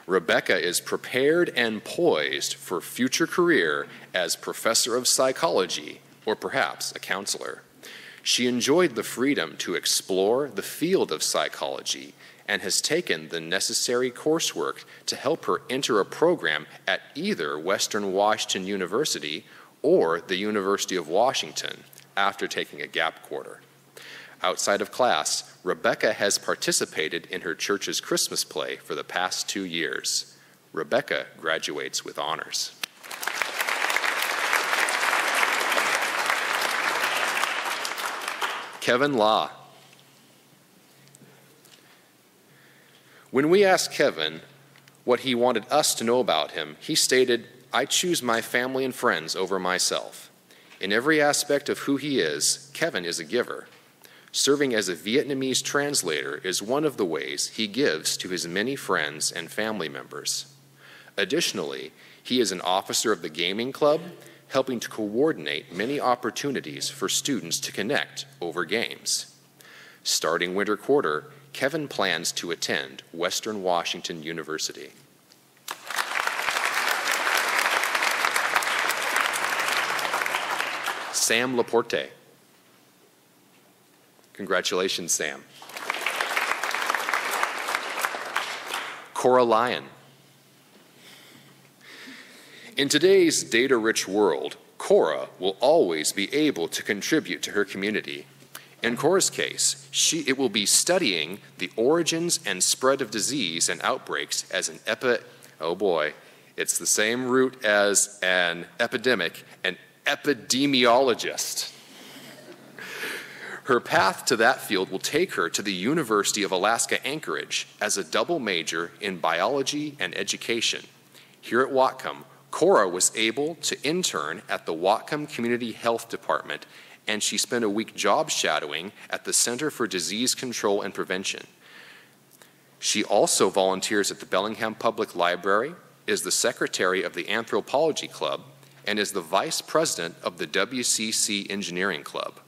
Rebecca is prepared and poised for future career as professor of psychology, or perhaps a counselor. She enjoyed the freedom to explore the field of psychology and has taken the necessary coursework to help her enter a program at either Western Washington University or the University of Washington after taking a gap quarter. Outside of class, Rebecca has participated in her church's Christmas play for the past 2 years. Rebecca graduates with honors. Kevin Law. When we asked Kevin what he wanted us to know about him, he stated, "I choose my family and friends over myself." In every aspect of who he is, Kevin is a giver. Serving as a Vietnamese translator is one of the ways he gives to his many friends and family members. Additionally, he is an officer of the gaming club, helping to coordinate many opportunities for students to connect over games. Starting winter quarter, Kevin plans to attend Western Washington University. Sam Laporte. Congratulations, Sam. Cora Lyon. In today's data-rich world, Cora will always be able to contribute to her community. In Cora's case, it will be studying the origins and spread of disease and outbreaks as an it's the same root as an epidemic, an epidemiologist. Her path to that field will take her to the University of Alaska Anchorage as a double major in biology and education. Here at Whatcom, Cora was able to intern at the Whatcom Community Health Department, and she spent a week job shadowing at the Center for Disease Control and Prevention. She also volunteers at the Bellingham Public Library, is the secretary of the Anthropology Club, and is the vice president of the WCC Engineering Club.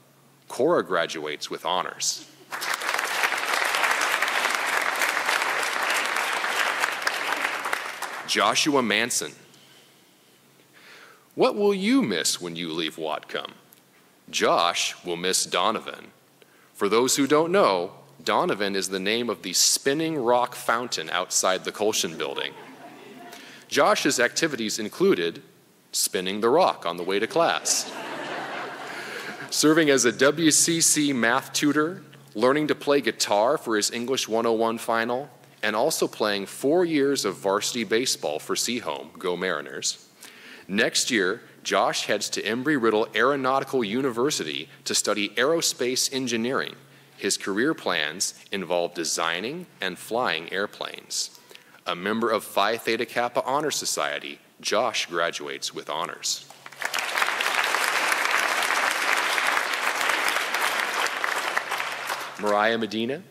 Cora graduates with honors. Joshua Manson. What will you miss when you leave Whatcom? Josh will miss Donovan. For those who don't know, Donovan is the name of the spinning rock fountain outside the Colson building. Josh's activities included spinning the rock on the way to class, serving as a WCC math tutor, learning to play guitar for his English 101 final, and also playing 4 years of varsity baseball for Seahome, go Mariners. Next year, Josh heads to Embry-Riddle Aeronautical University to study aerospace engineering. His career plans involve designing and flying airplanes. A member of Phi Theta Kappa Honor Society, Josh graduates with honors. Mariah Medina.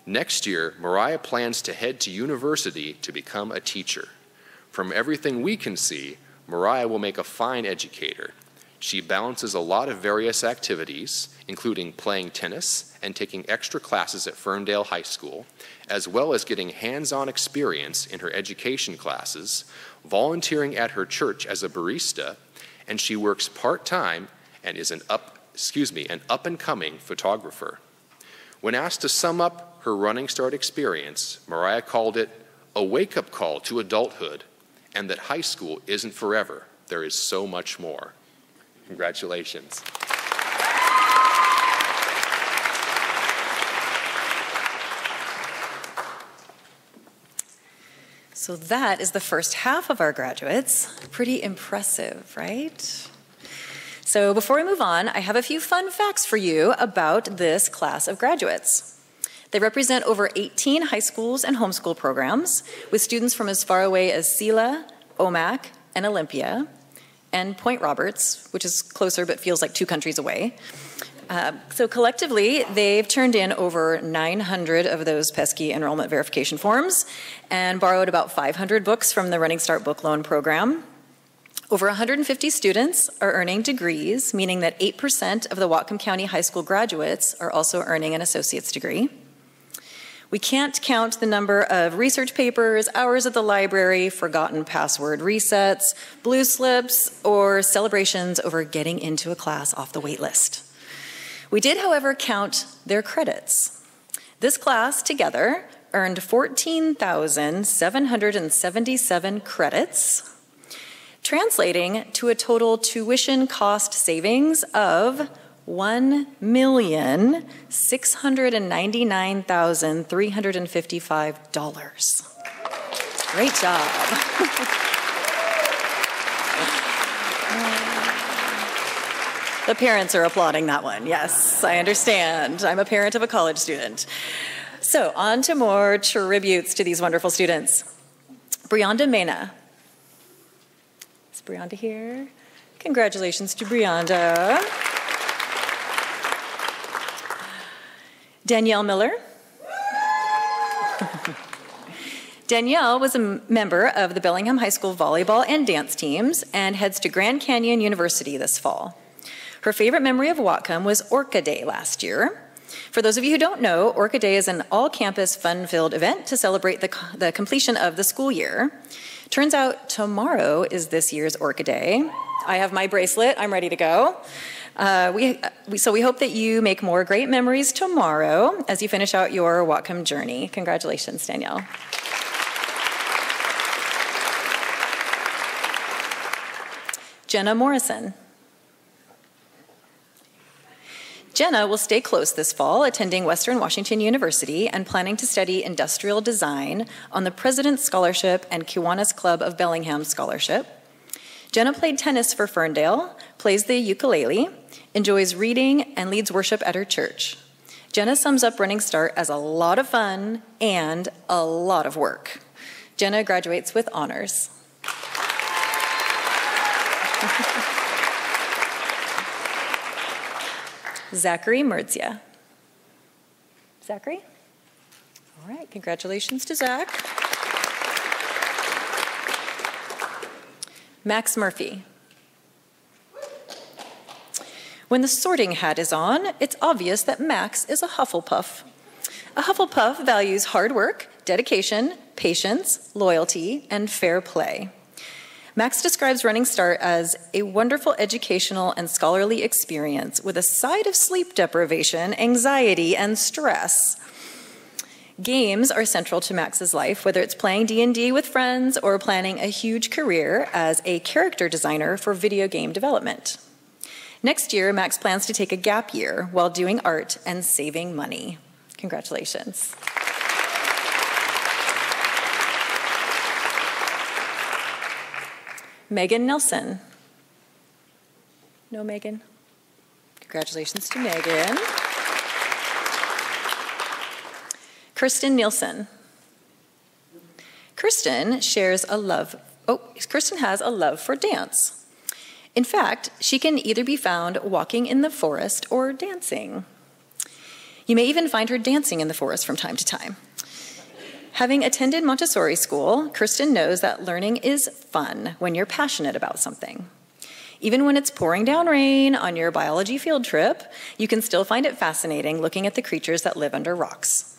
Next year, Mariah plans to head to university to become a teacher. From everything we can see, Mariah will make a fine educator. She balances a lot of various activities, including playing tennis and taking extra classes at Ferndale High School, as well as getting hands-on experience in her education classes, volunteering at her church as a barista, and she works part-time and is an up-and-coming photographer. When asked to sum up her running start experience, Mariah called it a wake-up call to adulthood, and that high school isn't forever. There is so much more. Congratulations. So that is the first half of our graduates. Pretty impressive, right? So before we move on, I have a few fun facts for you about this class of graduates. They represent over 18 high schools and homeschool programs with students from as far away as Sela, Omak, and Olympia, and Point Roberts, which is closer but feels like 2 countries away. So collectively, they've turned in over 900 of those pesky enrollment verification forms and borrowed about 500 books from the Running Start Book Loan Program. Over 150 students are earning degrees, meaning that 8% of the Whatcom County High School graduates are also earning an associate's degree. We can't count the number of research papers, hours at the library, forgotten password resets, blue slips, or celebrations over getting into a class off the wait list. We did, however, count their credits. This class together earned 14,777 credits, translating to a total tuition cost savings of $1,699,355. Great job. The parents are applauding that one. Yes, I understand. I'm a parent of a college student. So on to more tributes to these wonderful students. Brianda Mena. Is Brianda here? Congratulations to Brianda. Danielle Miller. Danielle was a member of the Bellingham High School volleyball and dance teams and heads to Grand Canyon University this fall. Her favorite memory of Whatcom was Orca Day last year. For those of you who don't know, Orca Day is an all-campus fun-filled event to celebrate the completion of the school year. Turns out tomorrow is this year's Orca Day. I have my bracelet. I'm ready to go. So we hope that you make more great memories tomorrow as you finish out your Whatcom journey. Congratulations, Danielle. Jenna Morrison. Jenna will stay close this fall, attending Western Washington University and planning to study industrial design on the President's Scholarship and Kiwanis Club of Bellingham Scholarship. Jenna played tennis for Ferndale, plays the ukulele, enjoys reading, and leads worship at her church. Jenna sums up Running Start as a lot of fun and a lot of work. Jenna graduates with honors. Zachary Mertzia. Zachary? All right, congratulations to Zach. Max Murphy. When the sorting hat is on, it's obvious that Max is a Hufflepuff. A Hufflepuff values hard work, dedication, patience, loyalty, and fair play. Max describes Running Start as a wonderful educational and scholarly experience with a side of sleep deprivation, anxiety, and stress. Games are central to Max's life, whether it's playing D&D with friends or planning a huge career as a character designer for video game development. Next year, Max plans to take a gap year while doing art and saving money. Congratulations. Megan Nelson. No, Megan? Congratulations to Megan. Kirsten Nielsen. Kirsten has a love for dance. In fact, she can either be found walking in the forest or dancing. You may even find her dancing in the forest from time to time. Having attended Montessori school, Kirsten knows that learning is fun when you're passionate about something. Even when it's pouring down rain on your biology field trip, you can still find it fascinating looking at the creatures that live under rocks.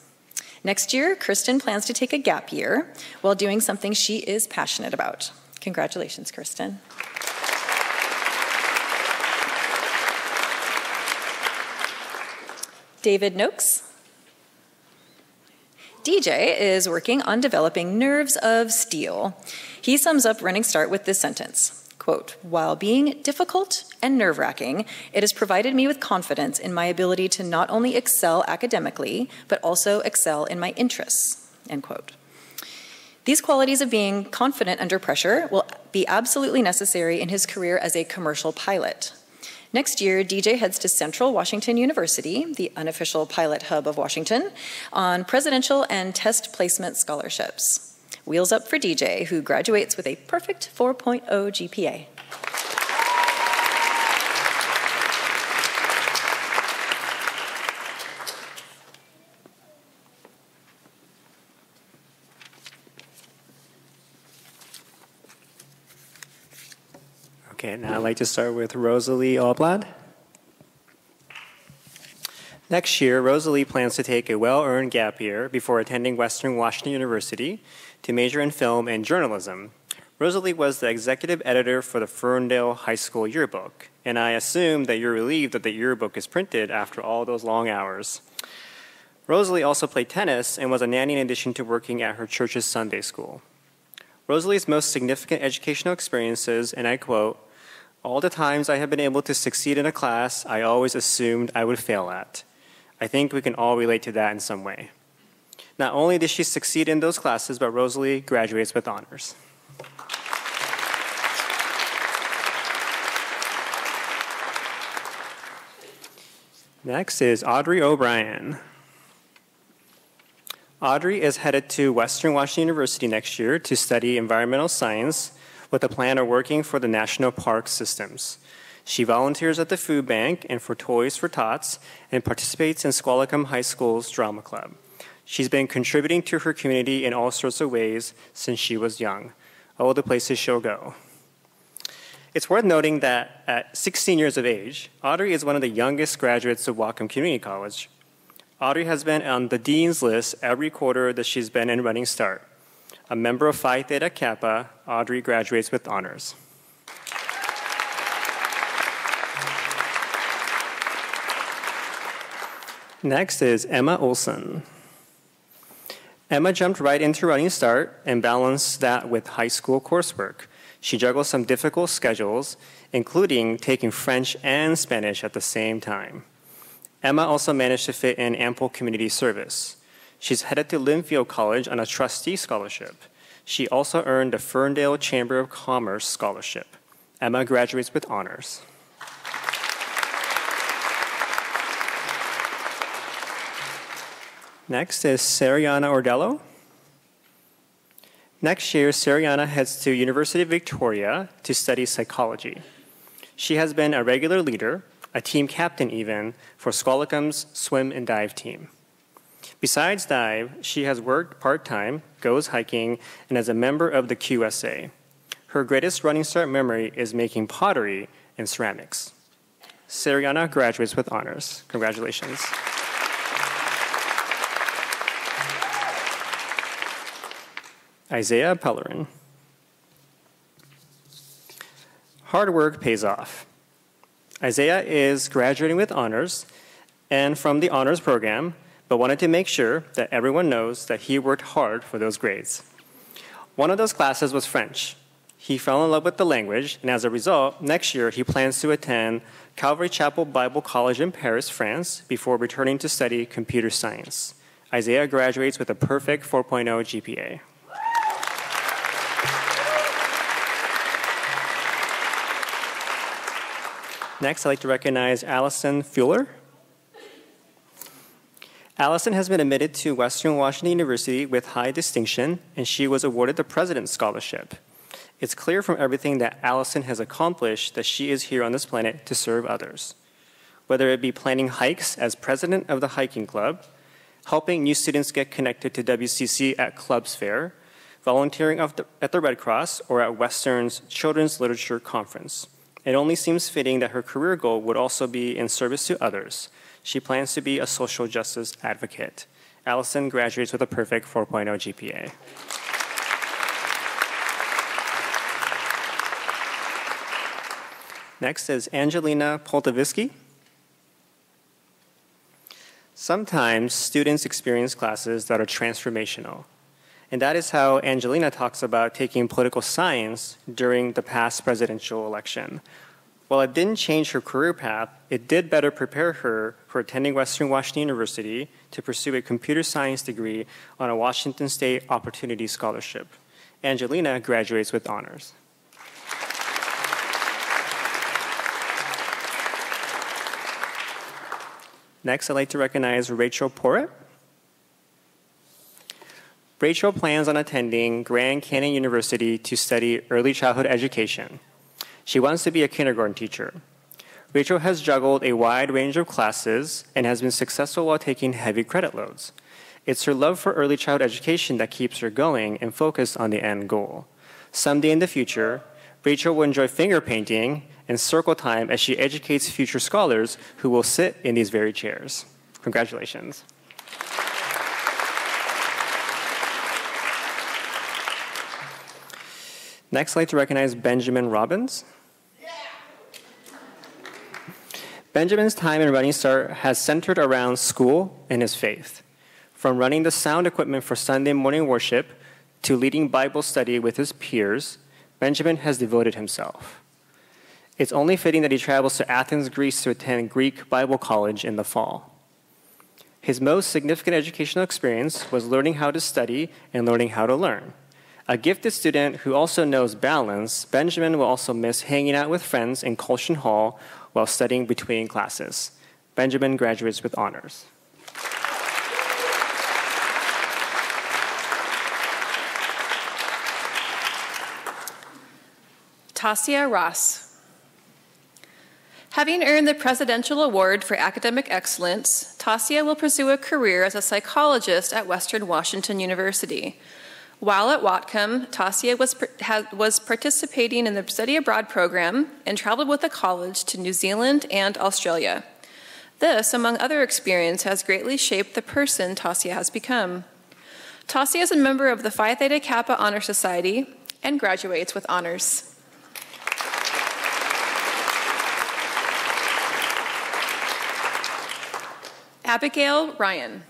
Next year, Kirsten plans to take a gap year while doing something she is passionate about. Congratulations, Kirsten. David Noakes. DJ is working on developing nerves of steel. He sums up Running Start with this sentence, quote, "While being difficult and nerve-wracking, it has provided me with confidence in my ability to not only excel academically, but also excel in my interests," end quote. These qualities of being confident under pressure will be absolutely necessary in his career as a commercial pilot. Next year, DJ heads to Central Washington University, the unofficial pilot hub of Washington, on presidential and test placement scholarships. Wheels up for DJ, who graduates with a perfect 4.0 GPA. Okay, now I'd like to start with Rosalie Alblad. Next year, Rosalie plans to take a well-earned gap year before attending Western Washington University to major in film and journalism. Rosalie was the executive editor for the Ferndale High School yearbook, and I assume that you're relieved that the yearbook is printed after all those long hours. Rosalie also played tennis and was a nanny in addition to working at her church's Sunday school. Rosalie's most significant educational experiences, and I quote, "All the times I have been able to succeed in a class I always assumed I would fail at. I think we can all relate to that in some way." Not only did she succeed in those classes, but Rosalie graduates with honors. Next is Audrey O'Brien. Audrey is headed to Western Washington University next year to study environmental science with a plan of working for the National Park Systems. She volunteers at the food bank and for Toys for Tots and participates in Wacom High School's drama club. She's been contributing to her community in all sorts of ways since she was young. All the places she'll go. It's worth noting that at 16 years of age, Audrey is one of the youngest graduates of Wacom Community College. Audrey has been on the dean's list every quarter that she's been in Running Start. A member of Phi Theta Kappa, Audrey graduates with honors. Next is Emma Olson. Emma jumped right into Running Start and balanced that with high school coursework. She juggles some difficult schedules, including taking French and Spanish at the same time. Emma also managed to fit in ample community service. She's headed to Linfield College on a trustee scholarship. She also earned the Ferndale Chamber of Commerce scholarship. Emma graduates with honors. Next is Sariana Ordello. Next year, Sariana heads to University of Victoria to study psychology. She has been a regular leader, a team captain even, for Wacom's swim and dive team. Besides dive, she has worked part-time, goes hiking, and is a member of the QSA. Her greatest Running Start memory is making pottery and ceramics. Sariana graduates with honors. Congratulations. Isaiah Pelerin. Hard work pays off. Isaiah is graduating with honors and from the honors program, but wanted to make sure that everyone knows that he worked hard for those grades. One of those classes was French. He fell in love with the language, and as a result, next year he plans to attend Calvary Chapel Bible College in Paris, France, before returning to study computer science. Isaiah graduates with a perfect 4.0 GPA. Next, I'd like to recognize Allison Fueler. Allison has been admitted to Western Washington University with high distinction, and she was awarded the President's Scholarship. It's clear from everything that Allison has accomplished that she is here on this planet to serve others. Whether it be planning hikes as president of the hiking club, helping new students get connected to WCC at Clubs Fair, volunteering at the Red Cross, or at Western's Children's Literature Conference. It only seems fitting that her career goal would also be in service to others. She plans to be a social justice advocate. Allison graduates with a perfect 4.0 GPA. Next is Angelina Poltava. Sometimes students experience classes that are transformational. And that is how Angelina talks about taking political science during the past presidential election. While it didn't change her career path, it did better prepare her for attending Western Washington University to pursue a computer science degree on a Washington State Opportunity Scholarship. Angelina graduates with honors. Next, I'd like to recognize Rachel Porritt. Rachel plans on attending Grand Canyon University to study early childhood education. She wants to be a kindergarten teacher. Rachel has juggled a wide range of classes and has been successful while taking heavy credit loads. It's her love for early childhood education that keeps her going and focused on the end goal. Someday in the future, Rachel will enjoy finger painting and circle time as she educates future scholars who will sit in these very chairs. Congratulations. Next, I'd like to recognize Benjamin Robbins. Benjamin's time in Running Start has centered around school and his faith. From running the sound equipment for Sunday morning worship to leading Bible study with his peers, Benjamin has devoted himself. It's only fitting that he travels to Athens, Greece to attend Greek Bible College in the fall. His most significant educational experience was learning how to study and learning how to learn. A gifted student who also knows balance, Benjamin will also miss hanging out with friends in Colston Hall while studying between classes. Benjamin graduates with honors. Tasia Ross. Having earned the Presidential Award for Academic Excellence, Tasia will pursue a career as a psychologist at Western Washington University. While at Wacom, Tasia was participating in the study abroad program and traveled with the college to New Zealand and Australia. This, among other experience, has greatly shaped the person Tasia has become. Tasia is a member of the Phi Theta Kappa Honor Society and graduates with honors. Abigail Ryan.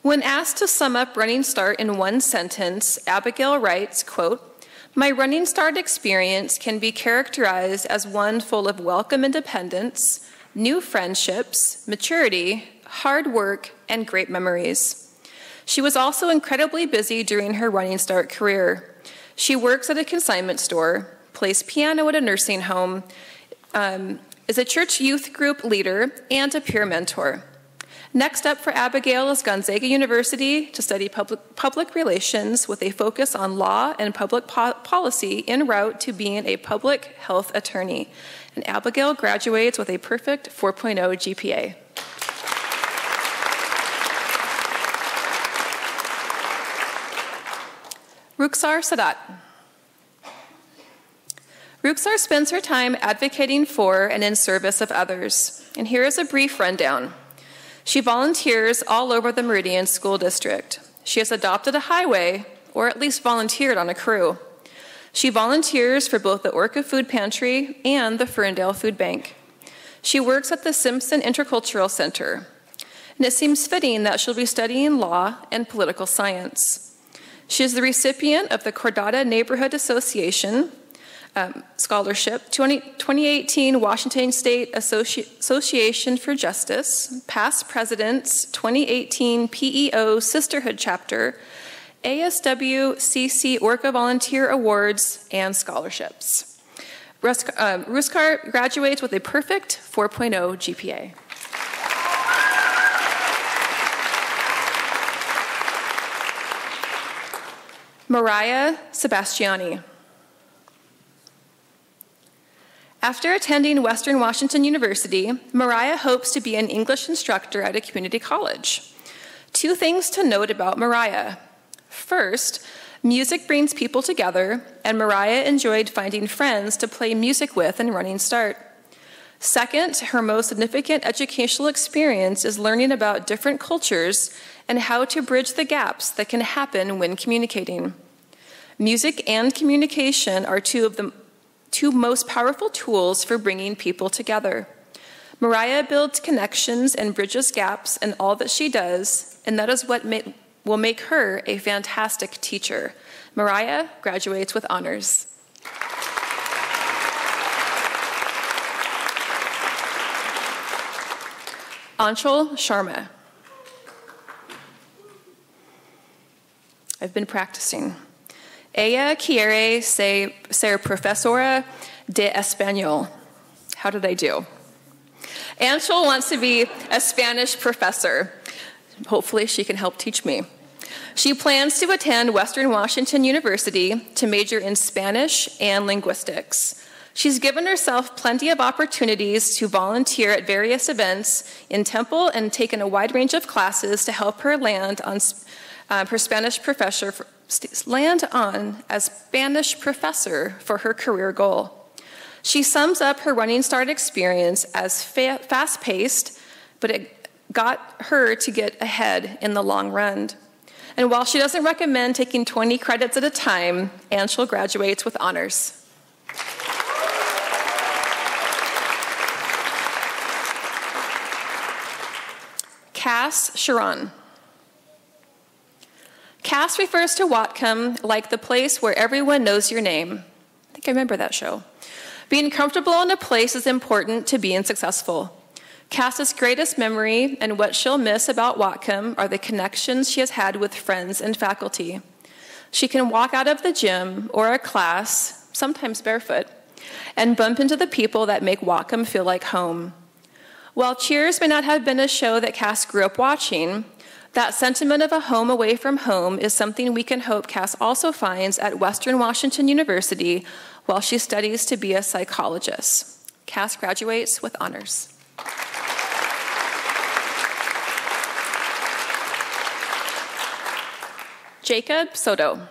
When asked to sum up Running Start in one sentence, Abigail writes, quote, "My Running Start experience can be characterized as one full of welcome independence, new friendships, maturity, hard work, and great memories." She was also incredibly busy during her Running Start career. She works at a consignment store, plays piano at a nursing home, is a church youth group leader, and a peer mentor. Next up for Abigail is Gonzaga University to study public relations with a focus on law and public policy en route to being a public health attorney. And Abigail graduates with a perfect 4.0 GPA. Rukhsar Sadat. Rukhsar spends her time advocating for and in service of others. And here is a brief rundown. She volunteers all over the Meridian School District. She has adopted a highway, or at least volunteered on a crew. She volunteers for both the Orca Food Pantry and the Ferndale Food Bank. She works at the Simpson Intercultural Center. And it seems fitting that she'll be studying law and political science. She is the recipient of the Cordata Neighborhood Association Scholarship, 2018 Washington State Association for Justice, past presidents, 2018 PEO Sisterhood Chapter, ASWCC Orca Volunteer Awards, and scholarships. Rukhsar graduates with a perfect 4.0 GPA. Mariah Sebastiani. After attending Western Washington University, Mariah hopes to be an English instructor at a community college. Two things to note about Mariah. First, music brings people together, and Mariah enjoyed finding friends to play music with in Running Start. Second, her most significant educational experience is learning about different cultures and how to bridge the gaps that can happen when communicating. Music and communication are two most powerful tools for bringing people together. Mariah builds connections and bridges gaps in all that she does, and that is what will make her a fantastic teacher. Mariah graduates with honors. Anshul Sharma. I've been practicing. Ella quiere ser profesora de español. How did I do? Angel wants to be a Spanish professor. Hopefully she can help teach me. She plans to attend Western Washington University to major in Spanish and linguistics. She's given herself plenty of opportunities to volunteer at various events in Temple and taken a wide range of classes to help her land on her Spanish professor as Spanish professor for her career goal. She sums up her running start experience as fast-paced, but it got her to get ahead in the long run. And while she doesn't recommend taking 20 credits at a time, Angel graduates with honors. Cass Chiron. Cass refers to Whatcom like the place where everyone knows your name. I think I remember that show. Being comfortable in a place is important to being successful. Cass's greatest memory and what she'll miss about Whatcom are the connections she has had with friends and faculty. She can walk out of the gym or a class, sometimes barefoot, and bump into the people that make Whatcom feel like home. While Cheers may not have been a show that Cass grew up watching, that sentiment of a home away from home is something we can hope Cass also finds at Western Washington University while she studies to be a psychologist. Cass graduates with honors. Jacob Soto.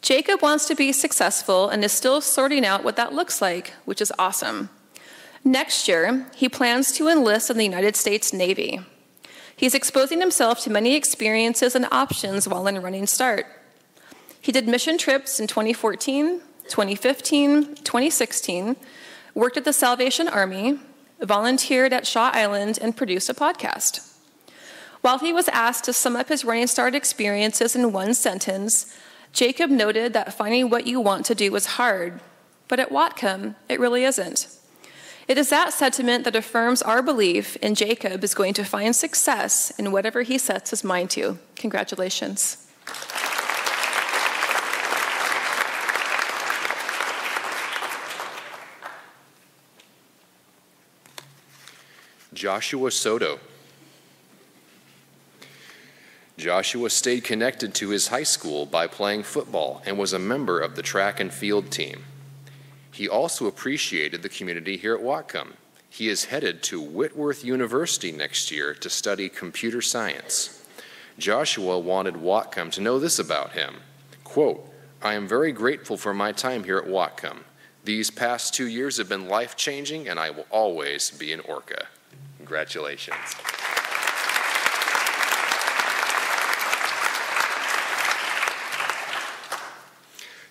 Jacob wants to be successful and is still sorting out what that looks like, which is awesome. Next year, he plans to enlist in the United States Navy. He's exposing himself to many experiences and options while in Running Start. He did mission trips in 2014, 2015, 2016, worked at the Salvation Army, volunteered at Shaw Island, and produced a podcast. While he was asked to sum up his Running Start experiences in one sentence, Jacob noted that finding what you want to do is hard, but at Whatcom, it really isn't. It is that sentiment that affirms our belief in Jacob is going to find success in whatever he sets his mind to. Congratulations. Joshua Soto. Joshua stayed connected to his high school by playing football and was a member of the track and field team. He also appreciated the community here at Wacom. He is headed to Whitworth University next year to study computer science. Joshua wanted Wacom to know this about him. Quote, "I am very grateful for my time here at Wacom. These past 2 years have been life-changing, and I will always be an Orca." Congratulations.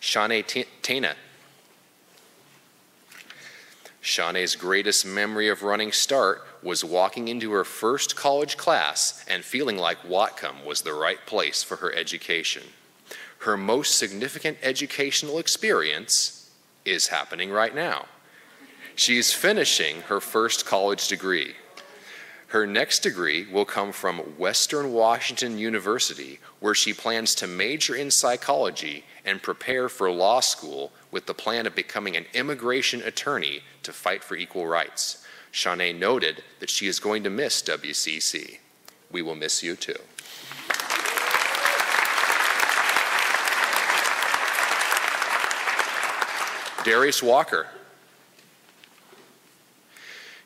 Shanae Tana. Shanae's greatest memory of Running Start was walking into her first college class and feeling like Whatcom was the right place for her education. Her most significant educational experience is happening right now. She's finishing her first college degree. Her next degree will come from Western Washington University, where she plans to major in psychology and prepare for law school with the plan of becoming an immigration attorney to fight for equal rights. Shanae noted that she is going to miss WCC. We will miss you too. Darius Walker.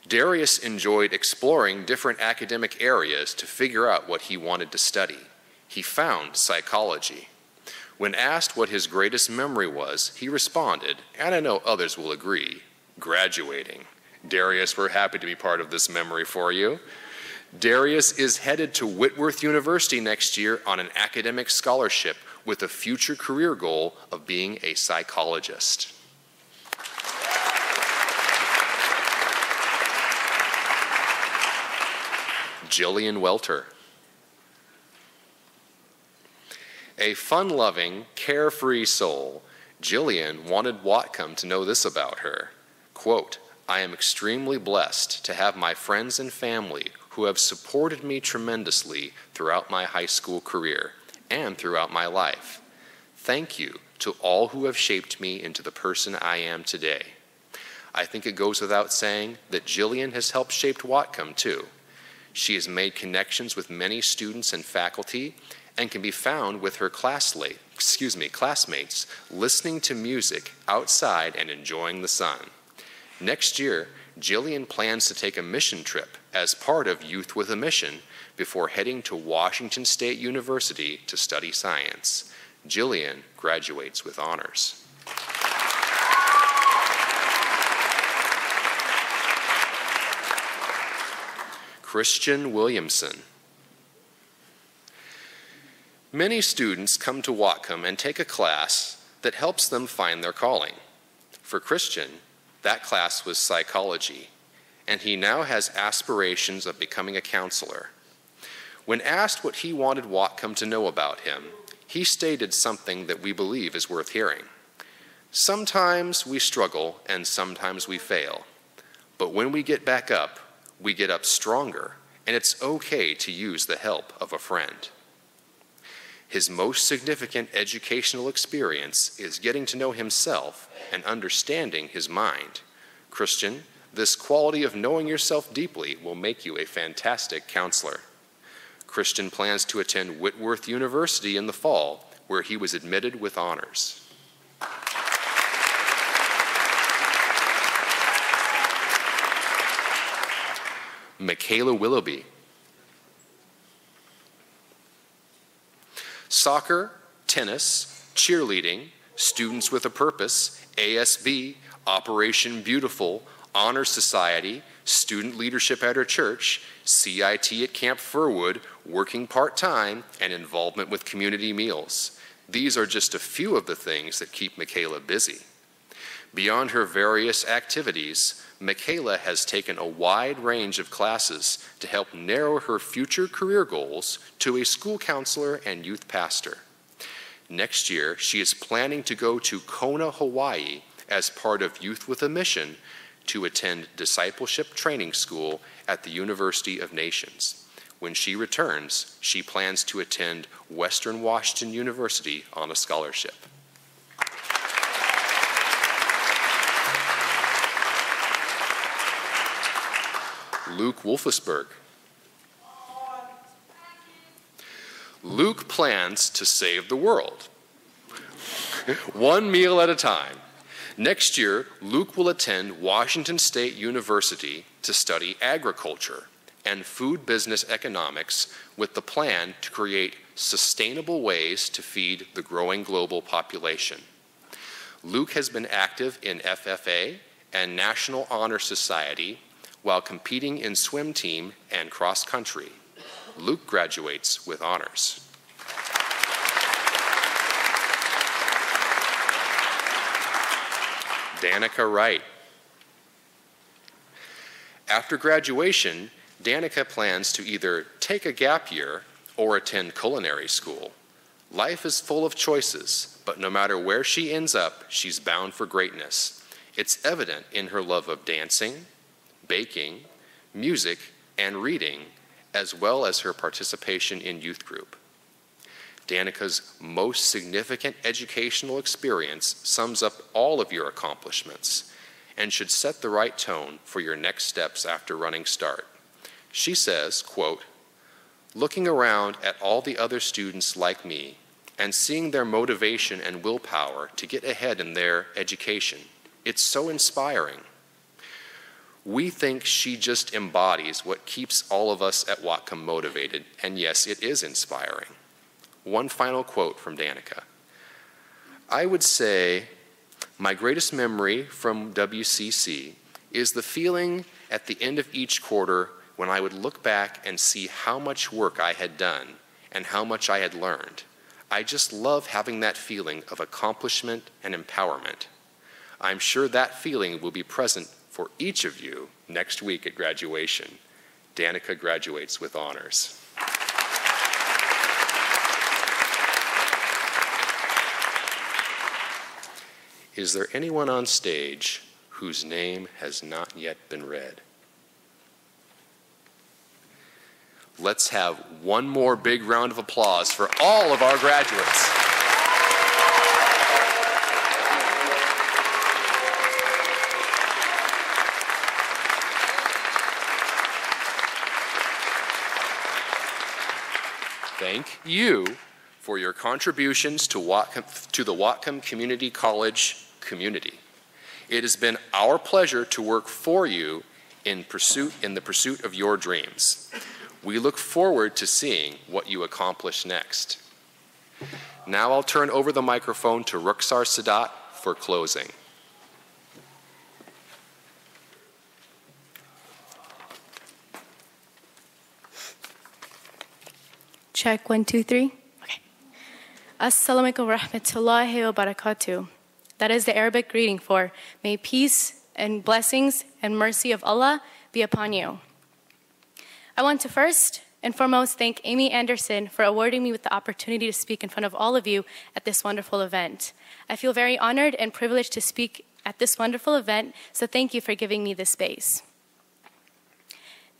Darius enjoyed exploring different academic areas to figure out what he wanted to study. He found psychology. When asked what his greatest memory was, he responded, and I know others will agree, graduating. Darius, we're happy to be part of this memory for you. Darius is headed to Whitworth University next year on an academic scholarship with a future career goal of being a psychologist. Jillian Welter. A fun-loving, carefree soul, Jillian wanted Whatcom to know this about her. Quote, "I am extremely blessed to have my friends and family who have supported me tremendously throughout my high school career and throughout my life. Thank you to all who have shaped me into the person I am today. I think it goes without saying that Jillian has helped shape Whatcom too. She has made connections with many students and faculty and can be found with her classmates listening to music outside and enjoying the sun. Next year, Jillian plans to take a mission trip as part of Youth with a Mission before heading to Washington State University to study science. Jillian graduates with honors. Christian Williamson. Many students come to Wacom and take a class that helps them find their calling. For Christian, that class was psychology, and he now has aspirations of becoming a counselor. When asked what he wanted Wacom to know about him, he stated something that we believe is worth hearing. Sometimes we struggle and sometimes we fail, but when we get back up, we get up stronger, and it's okay to use the help of a friend. His most significant educational experience is getting to know himself and understanding his mind. Christian, this quality of knowing yourself deeply will make you a fantastic counselor. Christian plans to attend Whitworth University in the fall, where he was admitted with honors. Michaela Willoughby. Soccer, tennis, cheerleading, Students with a Purpose, ASB, Operation Beautiful, Honor Society, Student Leadership at her church, CIT at Camp Firwood, working part-time, and involvement with community meals. These are just a few of the things that keep Michaela busy. Beyond her various activities, Michaela has taken a wide range of classes to help narrow her future career goals to a school counselor and youth pastor. Next year, she is planning to go to Kona, Hawaii as part of Youth with a Mission to attend discipleship training school at the University of Nations. When she returns, she plans to attend Western Washington University on a scholarship. Luke Wolfsburg. Luke plans to save the world, one meal at a time. Next year, Luke will attend Washington State University to study agriculture and food business economics with the plan to create sustainable ways to feed the growing global population. Luke has been active in FFA and National Honor Society while competing in swim team and cross country. Luke graduates with honors. Danica Wright. After graduation, Danica plans to either take a gap year or attend culinary school. Life is full of choices, but no matter where she ends up, she's bound for greatness. It's evident in her love of dancing, baking, music, and reading, as well as her participation in youth group. Danica's most significant educational experience sums up all of your accomplishments and should set the right tone for your next steps after running start. She says, quote, "Looking around at all the other students like me and seeing their motivation and willpower to get ahead in their education, it's so inspiring. We think she just embodies what keeps all of us at Whatcom motivated, and yes, it is inspiring." One final quote from Danica. "I would say my greatest memory from WCC is the feeling at the end of each quarter when I would look back and see how much work I had done and how much I had learned. I just love having that feeling of accomplishment and empowerment. I'm sure that feeling will be present for each of you next week at graduation." Danica graduates with honors. Is there anyone on stage whose name has not yet been read? Let's have one more big round of applause for all of our graduates. thank you for your contributions to the Whatcom Community College community. It has been our pleasure to work for you in the pursuit of your dreams. We look forward to seeing what you accomplish next. Now I'll turn over the microphone to Rukhsar Sadat for closing. Check 1, 2, 3. Okay. Assalamu alaikum wa rahmatullahi wa barakatuh. That is the Arabic greeting for may peace and blessings and mercy of Allah be upon you. I want to first and foremost thank Amy Anderson for awarding me with the opportunity to speak in front of all of you at this wonderful event. I feel very honored and privileged to speak at this wonderful event, so thank you for giving me this space.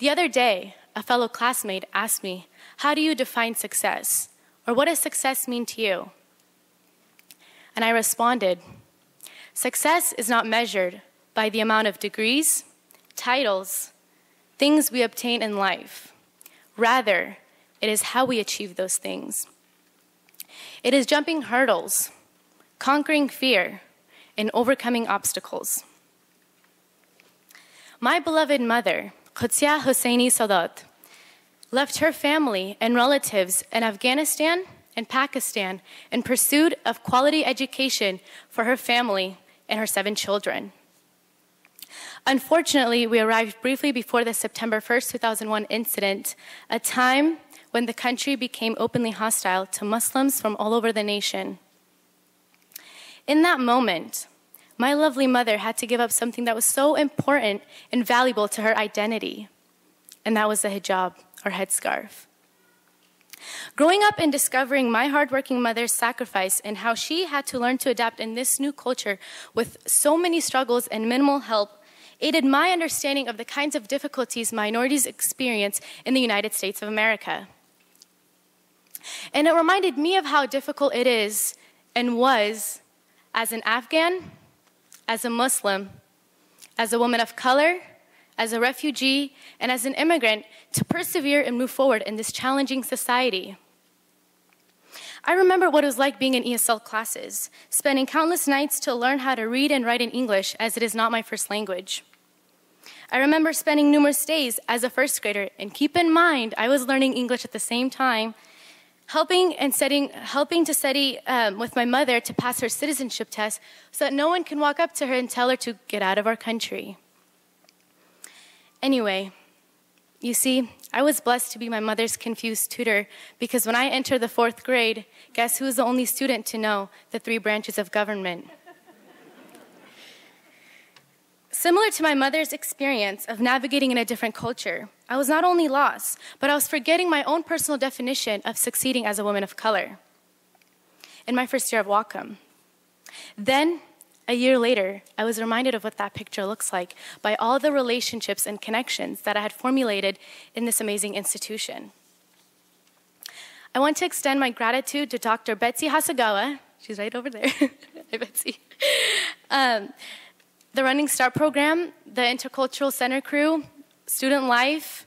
The other day, a fellow classmate asked me, how do you define success? Or what does success mean to you? And I responded, success is not measured by the amount of degrees, titles, things we obtain in life. Rather, it is how we achieve those things. It is jumping hurdles, conquering fear, and overcoming obstacles. My beloved mother, Qudsiya Husseini Sadat, left her family and relatives in Afghanistan and Pakistan in pursuit of quality education for her family and her 7 children. Unfortunately, we arrived briefly before the September 1st, 2001 incident, a time when the country became openly hostile to Muslims from all over the nation. In that moment, my lovely mother had to give up something that was so important and valuable to her identity, and that was the hijab, or headscarf. Growing up and discovering my hardworking mother's sacrifice and how she had to learn to adapt in this new culture with so many struggles and minimal help aided my understanding of the kinds of difficulties minorities experience in the United States of America. And it reminded me of how difficult it is and was as an Afghan, as a Muslim, as a woman of color, as a refugee, and as an immigrant to persevere and move forward in this challenging society. I remember what it was like being in ESL classes, spending countless nights to learn how to read and write in English as it is not my first language. I remember spending numerous days as a first grader, and keep in mind, I was learning English at the same time, helping to study with my mother to pass her citizenship test so that no one can walk up to her and tell her to get out of our country. Anyway, you see, I was blessed to be my mother's confused tutor because when I entered the 4th grade, guess who was the only student to know the 3 branches of government? Similar to my mother's experience of navigating in a different culture, I was not only lost, but I was forgetting my own personal definition of succeeding as a woman of color in my first year of Wacom. Then, a year later, I was reminded of what that picture looks like by all the relationships and connections that I had formulated in this amazing institution. I want to extend my gratitude to Dr. Betsy Hasagawa. She's right over there. Hi, Betsy. The Running Start program, the Intercultural Center crew, Student Life,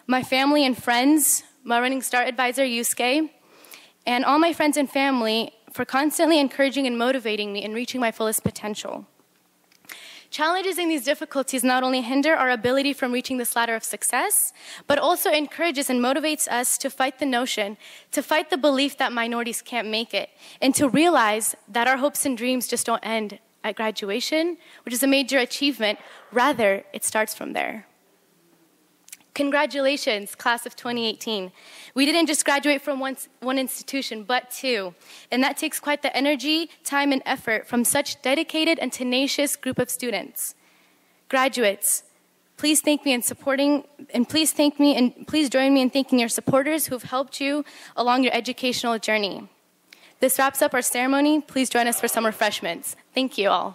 my family and friends, my Running Start advisor, Yusuke, and all my friends and family for constantly encouraging and motivating me in reaching my fullest potential. Challenges and these difficulties not only hinder our ability from reaching this ladder of success, but also encourages and motivates us to fight the notion, to fight the belief that minorities can't make it, and to realize that our hopes and dreams just don't end at graduation, which is a major achievement. Rather, it starts from there. Congratulations, class of 2018. We didn't just graduate from one institution, but 2. And that takes quite the energy, time, and effort from such dedicated and tenacious group of students. Graduates, please thank me in supporting, and please join me in thanking your supporters who've helped you along your educational journey. This wraps up our ceremony. Please join us for some refreshments. Thank you all.